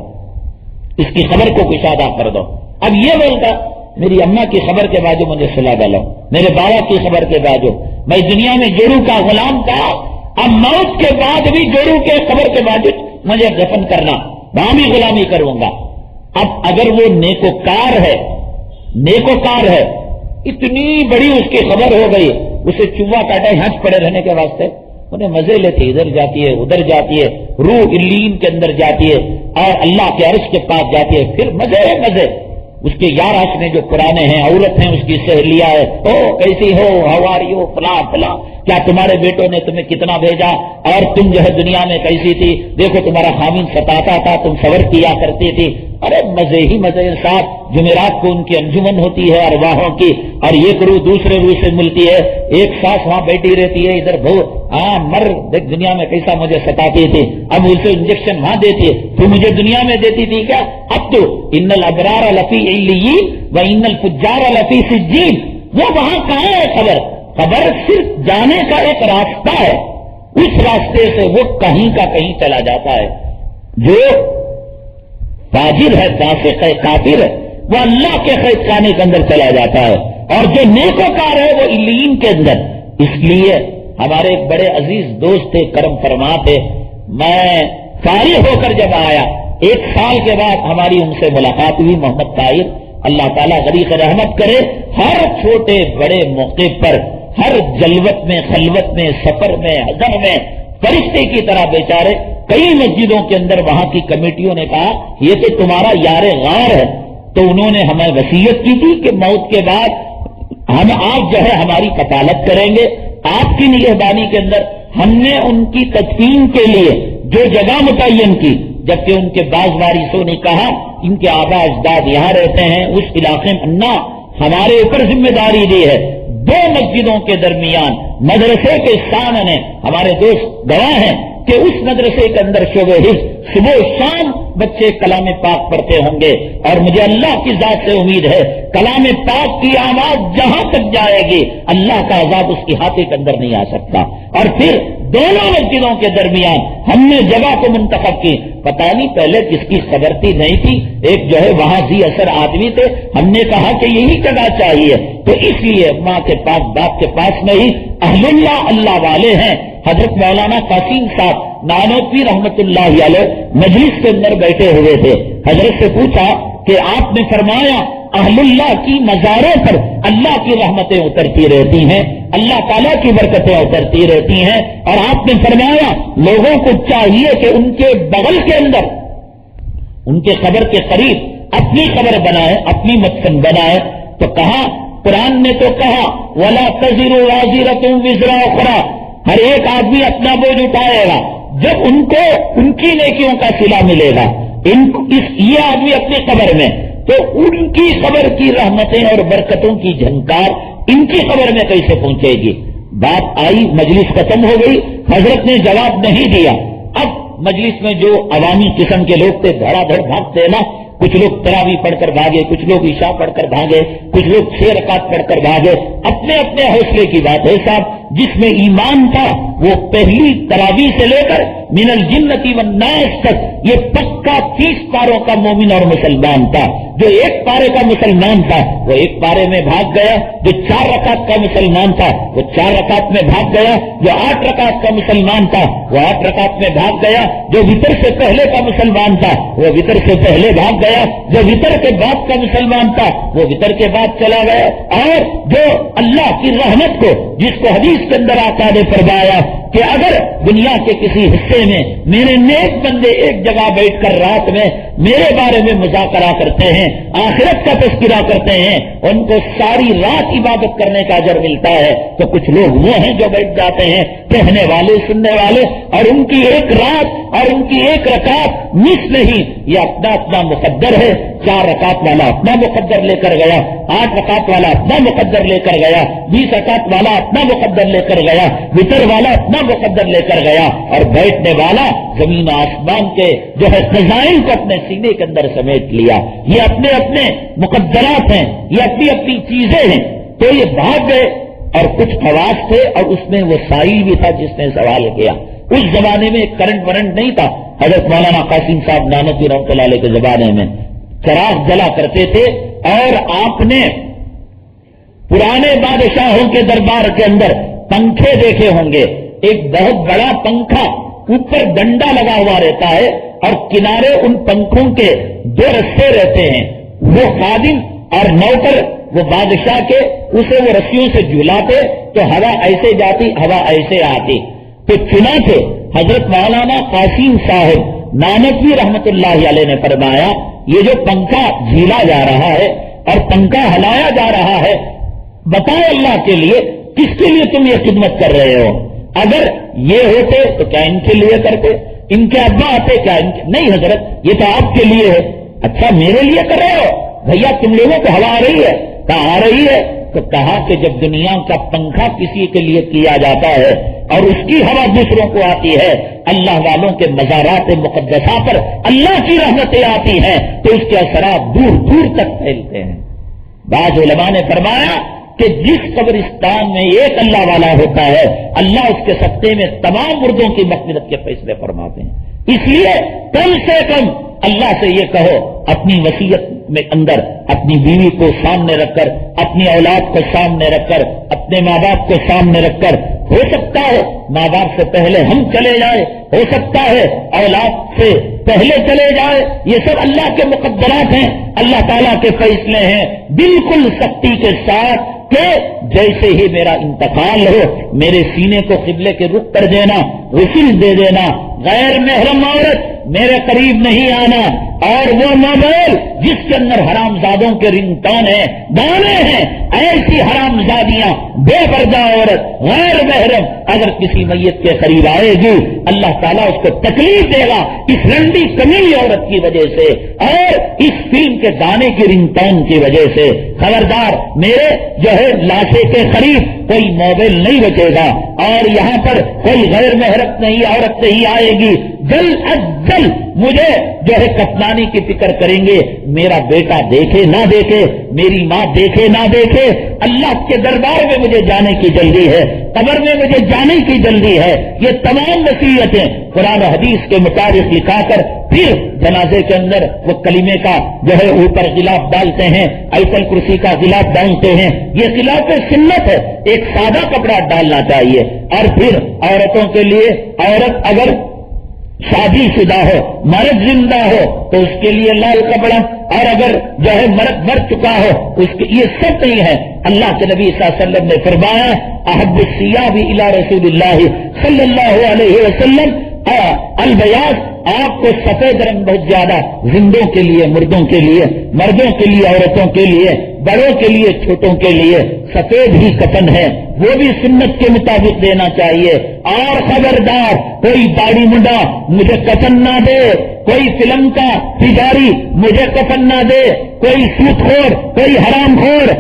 اس کی خبر کو کشادہ کر دو۔ اب یہ بولتا میری اماں کی خبر کے باجو مجھے سلا ڈالو، میرے بابا کی خبر کے باجو، میں دنیا میں جوڑو کا غلام تھا، اب موت کے بعد بھی جوڑو کے خبر کے باجو مجھے دفن کرنا، وہاں بھی غلامی کروں گا۔ اب اگر وہ نیکوکار ہے، نیکوکار ہے، اتنی بڑی اس کی خبر ہو گئی، اسے چوہا کاٹا ہنس پڑے رہنے کے واسطے، انہیں مزے لیتے، ادھر جاتی ہے ادھر جاتی ہے، روح الین کے اندر جاتی ہے اور اللہ کے عرش کے پاس جاتی ہے، پھر مزے مزے، اس کے یار آشنے جو پرانے ہیں، عورت ہیں اس کی سہیلیاں ہے، او کیسی ہو، ہاؤ آر یو، فلاں فلاں، کیا تمہارے بیٹوں نے تمہیں کتنا بھیجا، اور تم جو ہے دنیا میں کیسی تھی، دیکھو تمہارا خامن ستاتا تھا، تم صبر کیا کرتی تھی۔ ارے مزے ہی مزے ساتھ جمعرات کو ان کی انجمن ہوتی ہے ارواحوں کی، اور ایک روح دوسرے روح سے ملتی ہے، ایک سانس وہاں بیٹھی رہتی ہے، ادھر بہو ہاں مر دیکھ دنیا میں کیسا مجھے ستاتی تھی، اب اسے انجیکشن وہاں دیتی ہے، تو مجھے دنیا میں دیتی تھی کیا؟ اب تو ان الابرار لفی علیین و ان الفجار لفی سجین، وہ وہاں کہاں ہے خبر؟ خبر صرف جانے کا ایک راستہ ہے، اس راستے سے وہ کہیں کا کہیں چلا جاتا ہے۔ جو فاجر ہے، فاسق ہے، کافر ہے، وہ اللہ کے قید خانے کے اندر چلا جاتا ہے، اور جو نیکوکار ہے وہ علیین کے اندر۔ اس لیے ہمارے ایک بڑے عزیز دوست تھے، کرم فرما تھے، میں فارغ ہو کر جب آیا 1 سال کے بعد ہماری ان سے ملاقات ہوئی، محمد طاہر، اللہ تعالیٰ غریق رحمت کرے، ہر چھوٹے بڑے موقع پر، ہر جلوت میں، خلوت میں، سفر میں، حضر میں فرشتے کی طرح بیچارے کئی مسجدوں کے اندر وہاں کی کمیٹیوں نے کہا یہ تو تمہارا یار غار ہے، تو انہوں نے ہمیں وصیت کی تھی کہ موت کے بعد آپ جو ہے ہماری کفالت کریں گے آپ کی نگہبانی کے اندر۔ ہم نے ان کی تدفین کے لیے جو جگہ متعین کی، جبکہ ان کے بعض وارثوں نے کہا ان کے آبا اجداد یہاں رہتے ہیں، اس علاقے میں نہ، ہمارے اوپر ذمہ داری دی ہے، 2 مسجدوں کے درمیان مدرسے کے شان نے، ہمارے دوست گواہ ہیں کہ اس مدرسے کے اندر شعبہ حفظ صبح و شام بچے کلام پاک پڑھتے ہوں گے، اور مجھے اللہ کی ذات سے امید ہے کلام پاک کی آواز جہاں تک جائے گی اللہ کا عذاب اس کے ہاتھے کے اندر نہیں آ سکتا۔ اور پھر دونوں مسجدوں کے درمیان ہم نے جگہ کو منتخب کی، پتہ نہیں پہلے کس کی خبر تھی نہیں تھی، ایک جو ہے وہاں ذی اثر آدمی تھے، ہم نے کہا کہ یہی جگہ چاہیے، تو اس لیے ماں کے پاس باپ کے پاس میں ہی اہل اللہ اللہ والے ہیں۔ حضرت مولانا قاسم صاحب نانوتوی رحمت اللہ علیہ مجلس کے اندر بیٹھے ہوئے تھے، حضرت سے پوچھا کہ آپ نے فرمایا اہل اللہ کی مزاروں پر اللہ کی رحمتیں اترتی رہتی ہیں، اللہ تعالیٰ کی برکتیں اترتی رہتی ہیں، اور آپ نے فرمایا لوگوں کو چاہیے کہ ان کے بغل کے اندر، ان کے قبر کے قریب اپنی قبر بنائے، اپنی مدفن بنائے۔ تو کہا قرآن نے تو کہا وَلَا تَزِرُ وَازِرَةٌ وِزْرَ أُخْرَىٰ، ہر ایک آدمی اپنا بوجھ اٹھائے گا، جب ان کو ان کی نیکیوں کا صلہ ملے گا، یہ آدمی اپنی قبر میں، تو ان کی قبر کی رحمتیں اور برکتوں کی جھنکار ان کی قبر میں کیسے پہنچے گی؟ بات آئی، مجلس ختم ہو گئی، حضرت نے جواب نہیں دیا۔ اب مجلس میں جو عوامی قسم کے لوگ تھے دھڑا دھڑ بھاگتے نا، کچھ لوگ تراویح پڑھ کر بھاگے، کچھ لوگ عشاء پڑھ کر بھاگے، کچھ لوگ 6 رکعت پڑھ کر بھاگے، اپنے اپنے حوصلے کی بات ہے صاحب۔ جس میں ایمان تھا وہ پہلی تراویح سے لے کر من الجنتی والناس تک یہ پکا 30 پاروں کا مومن اور مسلمان تھا۔ جو 1 پارے کا مسلمان تھا وہ 1 پارے میں بھاگ گیا، جو 4 رکعت کا مسلمان تھا وہ 4 رکعت میں بھاگ گیا، جو 8 رکعت کا مسلمان تھا وہ 8 رکعت میں بھاگ گیا، جو وتر سے پہلے کا مسلمان تھا وہ وتر سے پہلے بھاگ گیا، جو وتر کے بعد کا مسلمان تھا وہ وتر کے بعد چلا گیا، اور جو اللہ کی رحمت کو، جس کو حدیث کے اندر آقا نے فرمایا کہ اگر دنیا کے کسی حصے میں میرے نیک بندے ایک جگہ بیٹھ کر رات میں میرے بارے میں مذاکرہ کرتے ہیں، آخرت کا تذکرہ کرتے ہیں، ان کو ساری رات عبادت کرنے کا اجر ملتا ہے، تو کچھ لوگ وہ ہیں جو بیٹھ جاتے ہیں کہنے والے، سننے والے، اور ان کی 1 رات اور ان کی 1 رکعت مس نہیں، یہ اپنا اپنا مقدر ہے۔ 4 رکعت والا اپنا مقدر لے کر گیا، 8 رکعت والا اپنا مقدر لے کر گیا، 20 رکعت والا اپنا مقدر لے کر گیا، وتر والا اپنا مقدر لے کر گیا، اور بیٹھنے والا زمین و آسمان کے جو ہے خزائن کو اپنے سینے کے اندر سمیٹ لیا۔ یہ اپنے اپنے مقدرات ہیں، یہ اپنی اپنی چیزیں ہیں۔ تو یہ بھاگ گئے، اور کچھ خواص تھے، اور اس میں وہ سائل بھی تھا جس نے سوال کیا۔ اس زمانے میں کرنٹ ورنٹ نہیں تھا، حضرت مولانا قاسم صاحب نانوتوی رحمۃ اللہ علیہ کے زمانے میں چراغ جلا کرتے تھے، اور آپ نے پرانے بادشاہوں کے دربار کے اندر پنکھے دیکھے ہوں گے، ایک بہت بڑا پنکھا اوپر ڈنڈا لگا ہوا رہتا ہے، اور کنارے ان پنکھوں کے 2 رسے رہتے ہیں، وہ خادم اور نوکر وہ بادشاہ کے اسے وہ رسیوں سے جھلاتے تو ہوا ایسے جاتی، ہوا ایسے آتی۔ تو چنانچہ حضرت مولانا قاسم صاحب نانوتوی رحمت اللہ علیہ نے فرمایا یہ جو پنکھا جھیلا جا رہا ہے اور پنکھا ہلایا جا رہا ہے، بتائے اللہ کے لیے کس کے لیے تم یہ خدمت کر رہے ہو؟ اگر یہ ہوتے تو کیا ان کے لیے کرتے؟ ان کے ابا آتے کیا ان کے؟ نہیں حضرت، یہ تو آپ کے لیے ہے۔ اچھا میرے لیے کر رہے ہو؟ بھیا تم لوگوں کو ہوا آ رہی ہے؟ کہاں آ رہی ہے؟ تو کہا کہ جب دنیا کا پنکھا کسی کے لیے کیا جاتا ہے اور اس کی ہوا دوسروں کو آتی ہے، اللہ والوں کے مزارات مقدسہ پر اللہ کی رحمتیں آتی ہیں تو اس کے اثرات دور دور تک پھیلتے ہیں۔ بعض علماء نے فرمایا کہ جس قبرستان میں ایک اللہ والا ہوتا ہے، اللہ اس کے سطح میں تمام مردوں کی مغفرت کے فیصلے فرماتے ہیں۔ اس لیے کم سے کم اللہ سے یہ کہو، اپنی وصیت میں اندر اپنی بیوی کو سامنے رکھ کر، اپنی اولاد کو سامنے رکھ کر، اپنے ماں باپ کو سامنے رکھ کر، ہو سکتا ہے ماں باپ سے پہلے ہم چلے جائیں، ہو سکتا ہے اولاد سے پہلے چلے جائے، یہ سب اللہ کے مقدرات ہیں، اللہ تعالیٰ کے فیصلے ہیں، بالکل سختی کے ساتھ کہ جیسے ہی میرا انتقال ہو میرے سینے کو قبلے کے رخ کر دینا، غسل دے دینا، غیر محرم عورت میرے قریب نہیں آنا، اور وہ موبائل جس کے اندر حرام زادوں کے رنگ ٹون ہیں، گانے ہیں، ایسی حرام زادیاں، بے پردہ عورت غیر محرم اگر کسی میت کے قریب آئے گی، اللہ تعالیٰ اس کو تکلیف دے گا اس رنڈی کمیلی عورت کی وجہ سے اور اس فلم کے گانے کی رنگ ٹون کی وجہ سے۔ خبردار، میرے جو ہے لاشے کے قریب کوئی موبائل نہیں بچے گا، اور یہاں پر کوئی غیر محرم نہیں عورت نہیں آئے گی۔ جلد از جلد مجھے جو ہے کفنانی کی فکر کریں گے، میرا بیٹا دیکھے نہ دیکھے، میری ماں دیکھے نہ دیکھے، اللہ کے دربار میں مجھے جانے کی جلدی ہے، قبر میں مجھے جانے کی جلدی ہے۔ یہ تمام وصیتیں قرآن و حدیث کے مطابق لکھا کر پھر جنازے کے اندر وہ کلمے کا جو ہے اوپر غلاف ڈالتے ہیں، آیت الکرسی کا غلاف ڈالتے ہیں، یہ غلاف سنت ہے، ایک سادہ کپڑا ڈالنا چاہیے۔ اور پھر عورتوں کے لیے، عورت اگر شادی شدہ ہو، مرد زندہ ہو تو اس کے لیے لال کپڑا، اور اگر جو ہے مرد مر چکا ہو اس کے یہ سب نہیں ہے۔ اللہ کے نبی صلی اللہ علیہ وسلم نے فرمایا احب الثياب الى رسول اللہ صلی اللہ علیہ وسلم البیاض، آپ کو سفید رنگ بہت زیادہ، زندوں کے لیے، مردوں کے لیے، مردوں کے لیے، عورتوں کے لیے، بڑوں کے لیے، چھوٹوں کے لیے سفید ہی کفن ہے، وہ بھی سنت کے مطابق دینا چاہیے۔ اور خبردار، کوئی داڑھی منڈا مجھے کفن نہ دے، کوئی فلم کا تجاری مجھے کفن نہ دے، کوئی سود خور، کوئی حرام خور،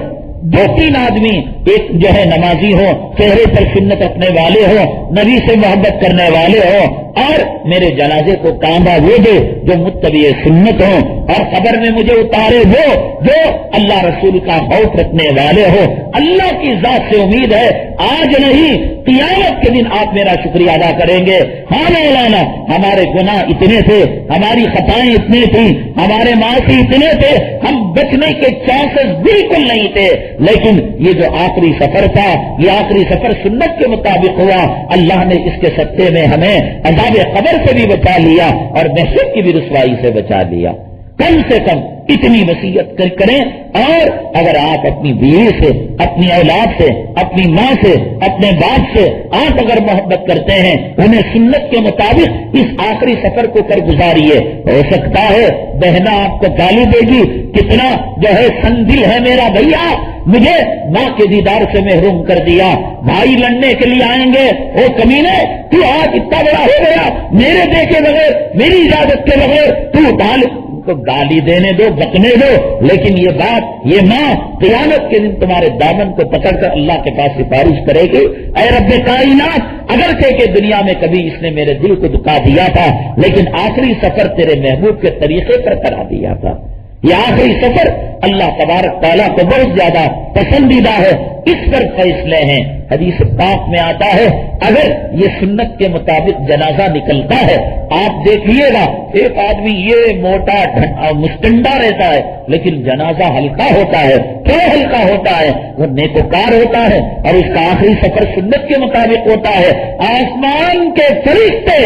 دو تین آدمی، ایک جو ہے نمازی ہو، چہرے پر سنت رکھنے والے ہو، نبی سے محبت کرنے والے ہو، اور میرے جنازے کو کاندھا وہ دے جو متبع سنت ہو، اور قبر میں مجھے اتارے وہ جو اللہ رسول کا خوف رکھنے والے ہو۔ اللہ کی ذات سے امید ہے آج نہیں قیامت کے دن آپ میرا شکریہ ادا کریں گے۔ ہاں مولانا، ہمارے گناہ اتنے تھے، ہماری خطائیں اتنی تھیں، ہمارے معاصی اتنے تھے، ہم بچنے کے چانسز بالکل نہیں تھے، لیکن یہ جو آخری سفر تھا، یہ آخری سفر سنت کے مطابق ہوا، اللہ نے اس کے سطح میں ہمیں عذاب قبر سے بھی بچا لیا اور محشر کی بھی رسوائی سے بچا لیا۔ کم سے کم اتنی وصیت کریں، اور اگر آپ اپنی بیوی سے، اپنی اولاد سے، اپنی ماں سے، اپنے باپ سے آپ اگر محبت کرتے ہیں، انہیں سنت کے مطابق اس آخری سفر کو کر گزاریے۔ ہو سکتا ہے بہنا آپ کو گالی دے گی، کتنا جو ہے سندل ہے میرا بھیا، مجھے ماں کے دیدار سے محروم کر دیا، بھائی لڑنے کے لیے آئیں گے، وہ کمینے تو آج اتنا بڑا ہو گیا، میرے دیکھے بغیر، میری اجازت کے بغیر تو ڈال کو گالی دینے دو، بکنے دو، لیکن یہ بات، یہ ماں قیامت کے دن تمہارے دامن کو پکڑ کر اللہ کے پاس سفارش کرے گی، اے رب کائنات، اگرچہ کہ دنیا میں کبھی اس نے میرے دل کو دکھا دیا تھا، لیکن آخری سفر تیرے محبوب کے طریقے پر کرا دیا تھا۔ یہ آخری سفر اللہ تبارک تعالیٰ کو بہت زیادہ پسندیدہ ہے، اس پر فیصلے ہیں۔ حدیث پاک میں آتا ہے اگر یہ سنت کے مطابق جنازہ نکلتا ہے، آپ دیکھیے گا ایک آدمی یہ موٹا مستنڈا رہتا ہے لیکن جنازہ ہلکا ہوتا ہے، کیوں ہلکا ہوتا ہے؟ وہ نیکوکار ہوتا ہے اور اس کا آخری سفر سنت کے مطابق ہوتا ہے۔ آسمان کے فرشتے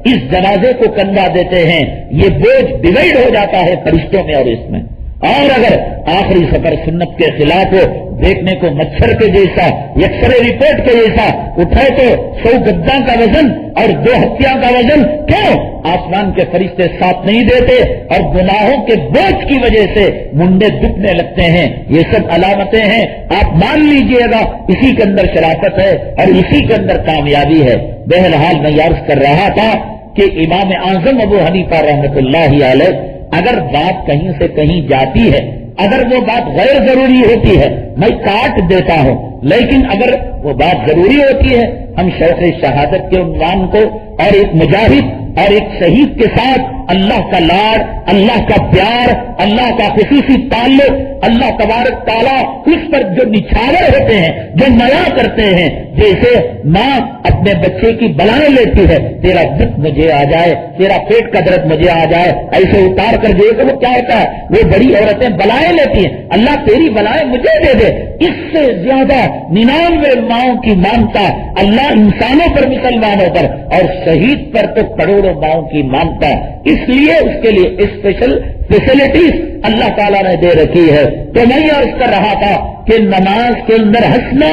اس جنازے کو کندھا دیتے ہیں، یہ بوجھ ڈیوائڈ ہو جاتا ہے فرشتوں میں اور اس میں۔ اور اگر آخری سفر سنت کے خلاف ہو، دیکھنے کو مچھر کے جیسا، ایکسرے رپورٹ کے جیسا اٹھائے تو 100 گداں کا وزن اور 2 ہتھیاں کا وزن، کیوں؟ آسمان کے فرشتے ساتھ نہیں دیتے اور گناہوں کے بوجھ کی وجہ سے منڈے دکھنے لگتے ہیں۔ یہ سب علامتیں ہیں، آپ مان لیجئے گا اسی کے اندر شرافت ہے اور اسی کے اندر کامیابی ہے۔ بہرحال میں عرض کر رہا تھا کہ امام اعظم ابو حنیفہ رحمۃ اللہ علیہ اگر بات کہیں سے کہیں جاتی ہے، اگر وہ بات غیر ضروری ہوتی ہے میں کاٹ دیتا ہوں، لیکن اگر وہ بات ضروری ہوتی ہے ہم شوق شہادت کے عنوان کو اور ایک مجاہد اور ایک شہید کے ساتھ اللہ کا لاڑ، اللہ کا پیار، اللہ کا خصوصی تعلق، اللہ تبارک تعالیٰ اس پر جو نچھاور ہوتے ہیں، جو نیا کرتے ہیں، جیسے ماں اپنے بچے کی بلائیں لیتی ہے، تیرا دکھ مجھے آ جائے، تیرا پیٹ کا درد مجھے آ جائے، ایسے اتار کر دے تو وہ کیا ہوتا ہے، وہ بڑی عورتیں بلائیں لیتی ہیں، اللہ تیری بلائیں مجھے دے دے۔ اس سے زیادہ 99 ماؤں کی مانتا اللہ انسانوں پر، مسلمانوں پر، اور شہید پر تو کروڑوں ماؤں کی مانتا، اس لیے اس کے لیے اسپیشل فیسلٹیز اللہ تعالیٰ نے دے رکھی ہے۔ تو میں یہ عرض کر رہا تھا کہ نماز کے اندر ہنسنا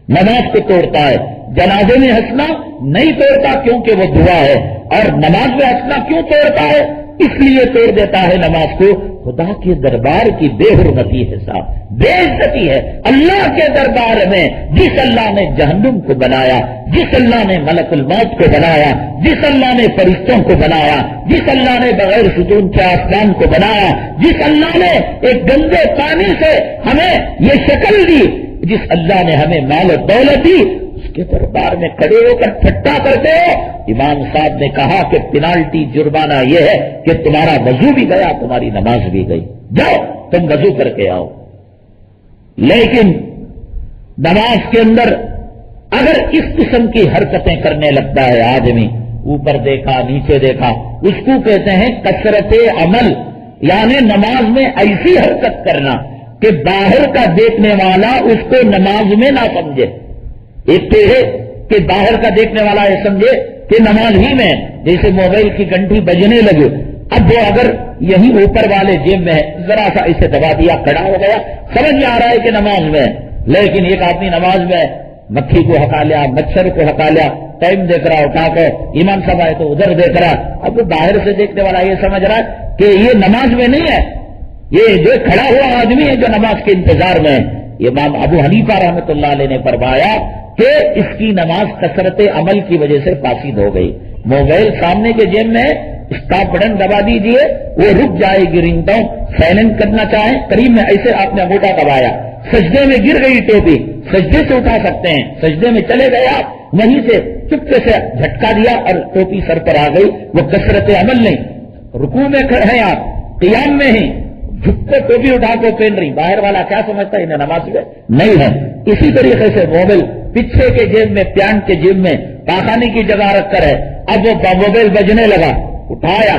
نماز کو توڑتا ہے، جنازے میں ہنسنا نہیں توڑتا کیونکہ وہ دعا ہے، اور نماز میں ہنسنا کیوں توڑتا ہے؟ اس لیے توڑ دیتا ہے نماز کو، خدا کے دربار کی بے حرمتی ہے صاحب، بے عزتی ہے اللہ کے دربار میں۔ جس اللہ نے جہنم کو بنایا، جس اللہ نے ملک الموت کو بنایا، جس اللہ نے فرشتوں کو بنایا، جس اللہ نے بغیر ستون کے آسمان کو بنایا، جس اللہ نے ایک گندے پانی سے ہمیں یہ شکل دی، جس اللہ نے ہمیں مال و دولت دی، اس کے دربار میں کھڑے ہو کر ٹھٹا کرتے ہو۔ امام صاحب نے کہا کہ پینالٹی جرمانہ یہ ہے کہ تمہارا وضو بھی گیا، تمہاری نماز بھی گئی، جاؤ تم وضو کر کے آؤ۔ لیکن نماز کے اندر اگر اس قسم کی حرکتیں کرنے لگتا ہے آدمی، اوپر دیکھا نیچے دیکھا، اس کو کہتے ہیں کثرت عمل، یعنی نماز میں ایسی حرکت کرنا کہ باہر کا دیکھنے والا اس کو نماز میں نہ سمجھے۔ ایک تو ہے کہ باہر کا دیکھنے والا یہ سمجھے کہ نماز ہی میں، جیسے موبائل کی گھنٹی بجنے لگے، اب وہ اگر یہی اوپر والے جیب میں ہے، ذرا سا اسے دبا دیا، کھڑا ہو گیا، سمجھ میں آ رہا ہے کہ نماز میں ہے۔ لیکن ایک آدمی نماز میں مکھی کو ہٹا لیا، مچھر کو ہٹا لیا، ٹائم دیکھ رہا اٹھا کے، امام صاحب آئے تو ادھر دیکھ رہا، اب وہ باہر سے دیکھنے والا یہ سمجھ رہا ہے کہ یہ نماز میں نہیں ہے، یہ جو کھڑا ہوا آدمی ہے جو نماز کے انتظار میں ہے۔ امام ابو حنیفہ رحمۃ اللہ علیہ نے فرمایا کہ اس کی نماز کثرت عمل کی وجہ سے فاسد ہو گئی۔ موبائل سامنے کے جیب میں اسٹاپ بٹن دبا دیجئے، وہ رک جائے گی رنگ ٹون، سائلنٹ کرنا چاہیں قریب میں ایسے آپ نے انگوٹھا دبایا، سجدے میں گر گئی ٹوپی، سجدے سے اٹھا سکتے ہیں، سجدے میں چلے گئے آپ، وہیں سے چپکے سے جھٹکا دیا اور ٹوپی سر پر آ گئی، وہ کثرت عمل نہیں۔ رکوع میں کھڑے ہیں آپ، قیام میں ہی جھک کے ٹوپی اٹھا کے پہن رہی، باہر والا کیا سمجھتا ہے انہیں نماز میں نہیں ہے۔ اسی طریقے سے موبائل پیچھے کے جیب میں، پیانٹ کے جیب میں پاخانے کی جگہ رکھ کر ہے، اب وہ موبائل بجنے لگا، اٹھایا،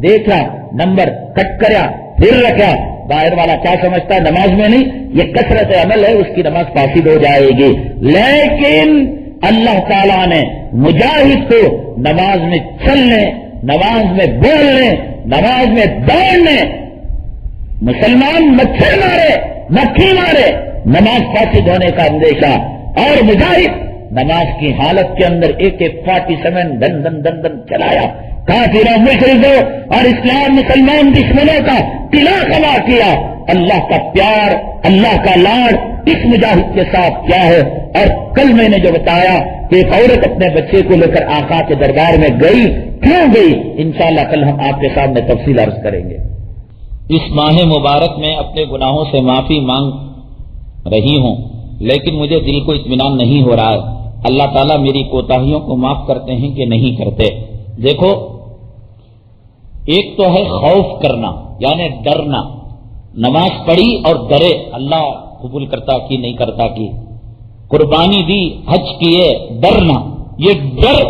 دیکھا، نمبر کٹ کریا، پھر رکھا، باہر والا کیا سمجھتا ہے نماز میں نہیں، یہ کثرت عمل ہے، اس کی نماز فاسد ہو جائے گی۔ لیکن اللہ تعالیٰ نے مجاہد کو نماز میں چلنے، نماز میں بولنے، نماز میں دوڑنے، مسلمان مچھر مارے، مکھی مارے، نماز فاسد ہونے کا اندیشہ، اور مجاہد نماز کی حالت کے اندر AK-47 دن دن دن دن چلایا، کافروں مشرکوں اور اسلام مسلمان دشمنوں کا قلعہ خلا کیا۔ اللہ کا پیار، اللہ کا لاڑ اس مجاہد کے ساتھ کیا ہے۔ اور کل میں نے جو بتایا کہ ایک عورت اپنے بچے کو لے کر آقا کے دربار میں گئی، کیوں گئی، انشاءاللہ کل ہم آپ کے سامنے تفصیل عرض کریں گے۔ اس ماہ مبارک میں اپنے گناہوں سے معافی مانگ رہی ہوں، لیکن مجھے دل کو اطمینان نہیں ہو رہا ہے، اللہ تعالیٰ میری کوتاہیوں کو معاف کرتے ہیں کہ نہیں کرتے؟ دیکھو، ایک تو ہے خوف کرنا، یعنی ڈرنا، نماز پڑھی اور ڈرے، اللہ قبول کرتا کی نہیں کرتا کی، قربانی دی، حج کیے، ڈرنا، یہ ڈر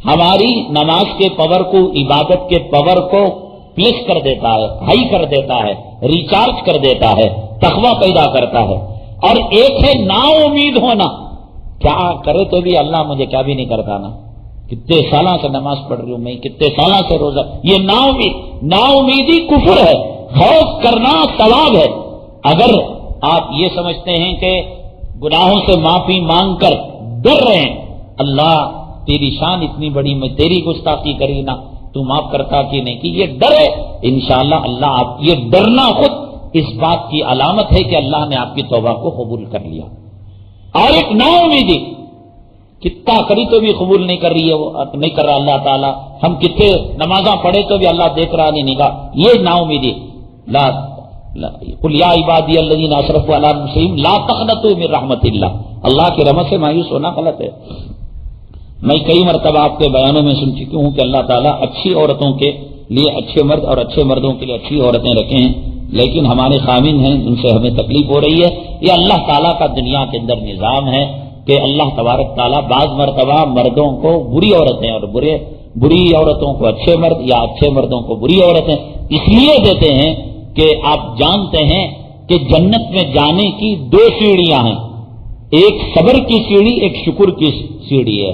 ہماری نماز کے پاور کو، عبادت کے پاور کو پلس کر دیتا ہے، ہائی کر دیتا ہے، ریچارج کر دیتا ہے، تقویٰ پیدا کرتا ہے۔ اور ایک ہے نا امید ہونا، کیا کرے تو بھی اللہ مجھے کیا بھی نہیں کرتا نا، کتنے سالوں سے نماز پڑھ رہی ہوں میں، کتنے سالوں سے روزہ، یہ نا امیدی کفر ہے۔ خوف کرنا ثواب ہے. اگر آپ یہ سمجھتے ہیں کہ گناہوں سے معافی مانگ کر ڈر رہے ہیں، اللہ تیری شان اتنی بڑی، میں تیری گستاخی کری نہ، تو معاف کرتا کہ نہیں، کہ یہ ڈر ہے، انشاءاللہ اللہ آپ یہ ڈرنا خود اس بات کی علامت ہے کہ اللہ نے آپ کی توبہ کو قبول کر لیا. اور ایک نا امیدی، کتنا کری تو بھی قبول نہیں کر رہی ہے، وہ نہیں کر رہا اللہ تعالیٰ، ہم کتنے نمازاں پڑھے تو بھی اللہ دیکھ رہا نہیں نکاح، یہ نا امیدی. قل یا عبادی الذین اسرفوا علی انفسہم لا تقنطوا من رحمت اللہ، اللہ کی رحمت سے مایوس ہونا غلط ہے. میں کئی مرتبہ آپ کے بیانوں میں سن چکی ہوں کہ اللہ تعالیٰ اچھی عورتوں کے لیے اچھے مرد اور اچھے مردوں کے لیے اچھی عورتیں رکھے ہیں، لیکن ہمارے خامن ہیں، ان سے ہمیں تکلیف ہو رہی ہے. یہ اللہ تعالیٰ کا دنیا کے اندر نظام ہے کہ اللہ تبارک تعالیٰ بعض مرتبہ مردوں کو بری عورتیں اور بری عورتوں کو اچھے مرد یا اچھے مردوں کو بری عورتیں اس لیے دیتے ہیں کہ آپ جانتے ہیں کہ جنت میں جانے کی 2 سیڑھیاں ہیں، ایک صبر کی سیڑھی، ایک شکر کی سیڑھی ہے.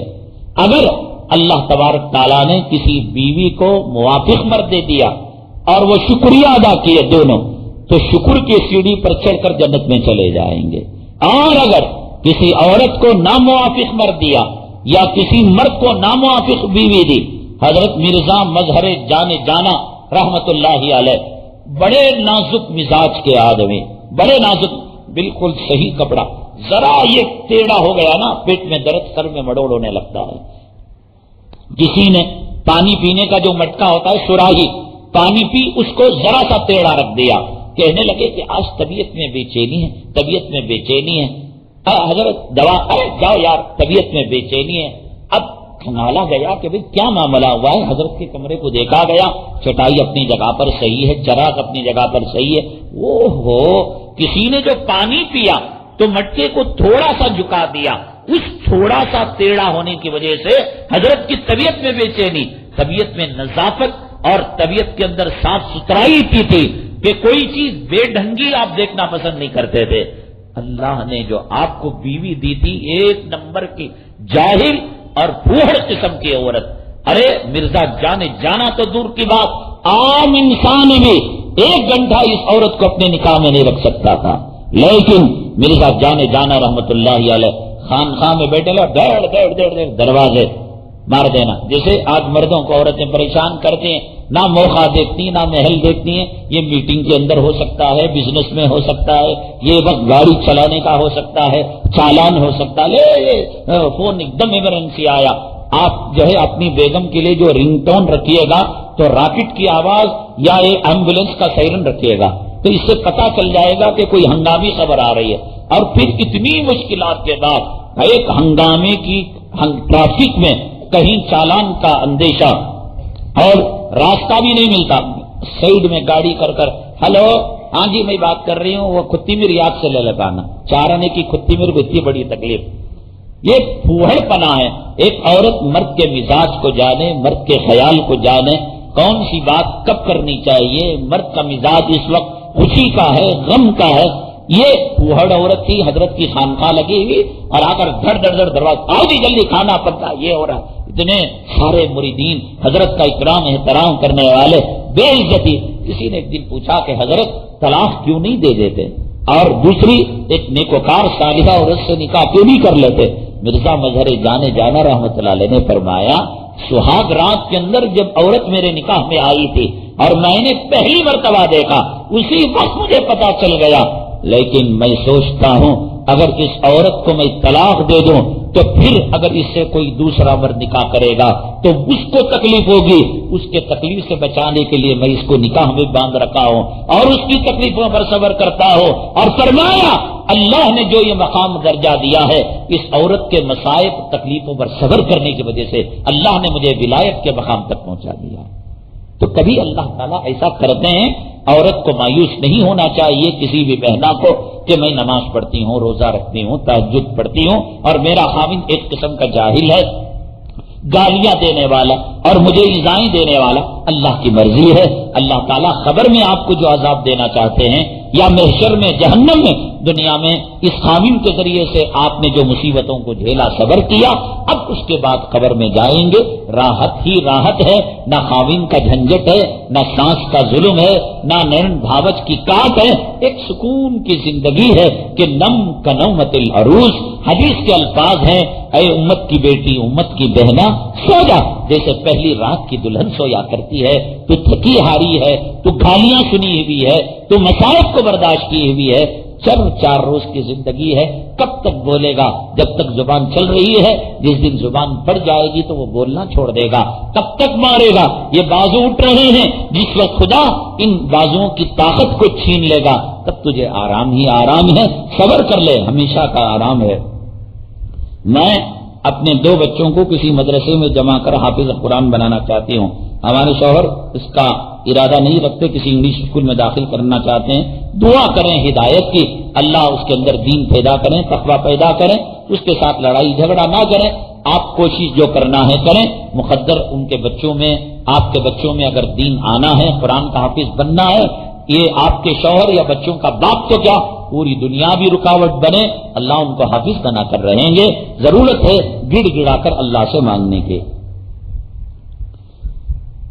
اگر اللہ تبارک تعالیٰ نے کسی بیوی کو موافق مرد دے دیا اور وہ شکریہ ادا کیے دونوں، تو شکر کی سیڑھی پر چڑھ کر جنت میں چلے جائیں گے. اور اگر کسی عورت کو ناموافق مرد دیا یا کسی مرد کو ناموافق بیوی دی، حضرت مرزا مظہر جانا رحمت اللہ علیہ بڑے نازک مزاج کے آدمی، بڑے نازک، بالکل صحیح کپڑا، ذرا یہ ٹیڑھا ہو گیا نا پیٹ میں درد، سر میں مڑوڑ ہونے لگتا ہے. کسی نے پانی پینے کا جو مٹکا ہوتا ہے سراہی، پانی پی، اس کو ذرا سا ٹیڑھا رکھ دیا، کہنے لگے کہ آج طبیعت میں بے چینی ہے، طبیعت میں بے چینی ہے. حضرت دوا، ارے جاؤ یار طبیعت میں بے چینی ہے. اب کھنگالا گیا کہ بھئی کیا معاملہ ہوا ہے، حضرت کے کمرے کو دیکھا گیا، چٹائی اپنی جگہ پر صحیح ہے، چراغ اپنی جگہ پر صحیح ہے. اوہو، کسی نے جو پانی پیا تو مٹکے کو تھوڑا سا جھکا دیا، اس تھوڑا سا ٹیڑھا ہونے کی وجہ سے حضرت کی طبیعت میں بے چینی، طبیعت میں نظافت اور طبیعت کے اندر صاف ستھرائی کی تھی کہ کوئی چیز بے ڈھنگی آپ دیکھنا پسند نہیں کرتے تھے. اللہ نے جو آپ کو بیوی دی تھی 1 نمبر کی جاہل اور پھوڑ قسم کی عورت. ارے مرزا جانا تو دور کی بات، عام انسان بھی 1 گھنٹہ اس عورت کو اپنے نکاح میں نہیں رکھ سکتا تھا، لیکن مرزا جانا رحمت اللہ علیہ خانخواہ میں بیٹھے لو، ڈیڑھ دروازے مار دینا. جیسے آج مردوں کو عورتیں پریشان کرتے ہیں، نہ موقع دیکھتی ہیں نہ محل دیکھتی ہیں. یہ میٹنگ کے اندر ہو سکتا ہے، بزنس میں ہو سکتا ہے، یہ وقت گاڑی چلانے کا ہو سکتا ہے، چالان ہو سکتا ہے، فون ایک دم ایمرجنسی آیا. آپ جو ہے اپنی بیگم کے لیے جو رنگ ٹون رکھیے گا تو راکٹ کی آواز یا ایمبولینس کا سائرن رکھیے گا، تو اس سے پتا چل جائے گا کہ کوئی ہنگامی خبر آ رہی ہے. اور پھر اتنی مشکلات کے بعد ایک ہنگامے کی ٹریفک میں کہیں چالان کا اندیشہ اور راستہ بھی نہیں ملتا، سائڈ میں گاڑی کر ہلو ہاں جی میں بات کر رہی ہوں، وہ کتی میر یاد سے لے لگانا، چارانے کی کتی میر کو اتنی بڑی تکلیف. یہ پھوہڑ پنا ہے. ایک عورت مرد کے مزاج کو جانے، مرد کے خیال کو جانے، کون سی بات کب کرنی چاہیے، مرد کا مزاج اس وقت خوشی کا ہے، غم کا ہے. یہ پھوہڑ عورت تھی، حضرت کی خانقاہ لگی ہوئی اور آ کر دھڑ دروازہ، آؤ جی جلدی کھانا پکا، یہ ہو رہا. اتنے سارے مریدین حضرت کا اکرام احترام کرنے والے بے عزتی. کسی نے ایک دن پوچھا کہ حضرت طلاق کیوں نہیں دے دیتے، اور دوسری ایک نیکوکار صالحہ عورت سے نکاح کیوں نہیں کر لیتے. مرزا مظہر جانا رحمت اللہ علیہ نے فرمایا، سہاگ رات کے اندر جب عورت میرے نکاح میں آئی تھی اور میں نے پہلی مرتبہ دیکھا، اسی وقت مجھے پتا چل گیا. لیکن میں سوچتا ہوں اگر اس عورت کو میں طلاق دے دوں تو پھر اگر اس سے کوئی دوسرا مرد نکاح کرے گا تو اس کو تکلیف ہوگی. اس کے تکلیف سے بچانے کے لیے میں اس کو نکاح میں باندھ رکھا ہوں اور اس کی تکلیفوں پر صبر کرتا ہوں. اور فرمایا اللہ نے جو یہ مقام درجہ دیا ہے اس عورت کے مصائب تکلیفوں پر صبر کرنے کی وجہ سے اللہ نے مجھے ولایت کے مقام تک پہنچا دیا. تو کبھی اللہ تعالیٰ ایسا کرتے ہیں. عورت کو مایوس نہیں ہونا چاہیے کسی بھی بہنا کو کہ میں نماز پڑھتی ہوں، روزہ رکھتی ہوں، تہجد پڑھتی ہوں اور میرا خاوند ایک قسم کا جاہل ہے، گالیاں دینے والا اور مجھے ایذائیں دینے والا. اللہ کی مرضی ہے. اللہ تعالیٰ خبر میں آپ کو جو عذاب دینا چاہتے ہیں یا محشر میں جہنم میں دنیا میں اس خاوند کے ذریعے سے آپ نے جو مصیبتوں کو جھیلا صبر کیا، اب اس کے بعد قبر میں جائیں گے راحت ہی راحت ہے، نہ خاوند کا جھنجٹ ہے، نہ سانس کا ظلم ہے، نہ نرن بھاوچ کی کاٹ ہے، ایک سکون کی زندگی ہے کہ نم کنومت العروس۔ حدیث کے الفاظ ہیں، اے امت کی بیٹی، امت کی بہنا، سو جا جیسے پہلی رات کی دلہن سویا کرتی ہے۔ تو تھکی ہاری ہے، تو گالیاں سنی ہوئی ہے، تو مصائب کو برداشت کی ہوئی ہے، چار روز کی زندگی ہے، کب تک بولے گا؟ جب تک زبان چل رہی ہے، جس دن زبان پڑ جائے گی تو وہ بولنا چھوڑ دے گا۔ کب تک مارے گا؟ یہ بازو اٹھ رہے ہیں، جس وقت خدا ان بازوؤں کی طاقت کو چھین لے گا تب تجھے آرام ہی آرام ہے، صبر کر لے، ہمیشہ کا آرام ہے۔ میں اپنے 2 بچوں کو کسی مدرسے میں جمع کر حافظ قرآن بنانا چاہتی ہوں۔ ہمارے شوہر اس کا ارادہ نہیں رکھتے، کسی انگلش اسکول میں داخل کرنا چاہتے ہیں۔ دعا کریں ہدایت کی، اللہ اس کے اندر دین پیدا کریں، تقویٰ پیدا کریں، اس کے ساتھ لڑائی جھگڑا نہ کریں۔ آپ کوشش جو کرنا ہے کریں، مقدر ان کے بچوں میں، آپ کے بچوں میں اگر دین آنا ہے، قرآن کا حافظ بننا ہے، یہ آپ کے شوہر یا بچوں کا باپ تو کیا پوری دنیا بھی رکاوٹ بنے، اللہ ان کو حافظ بنا کر رہیں گے۔ ضرورت ہے گڑ گڑا کر اللہ سے مانگنے کے۔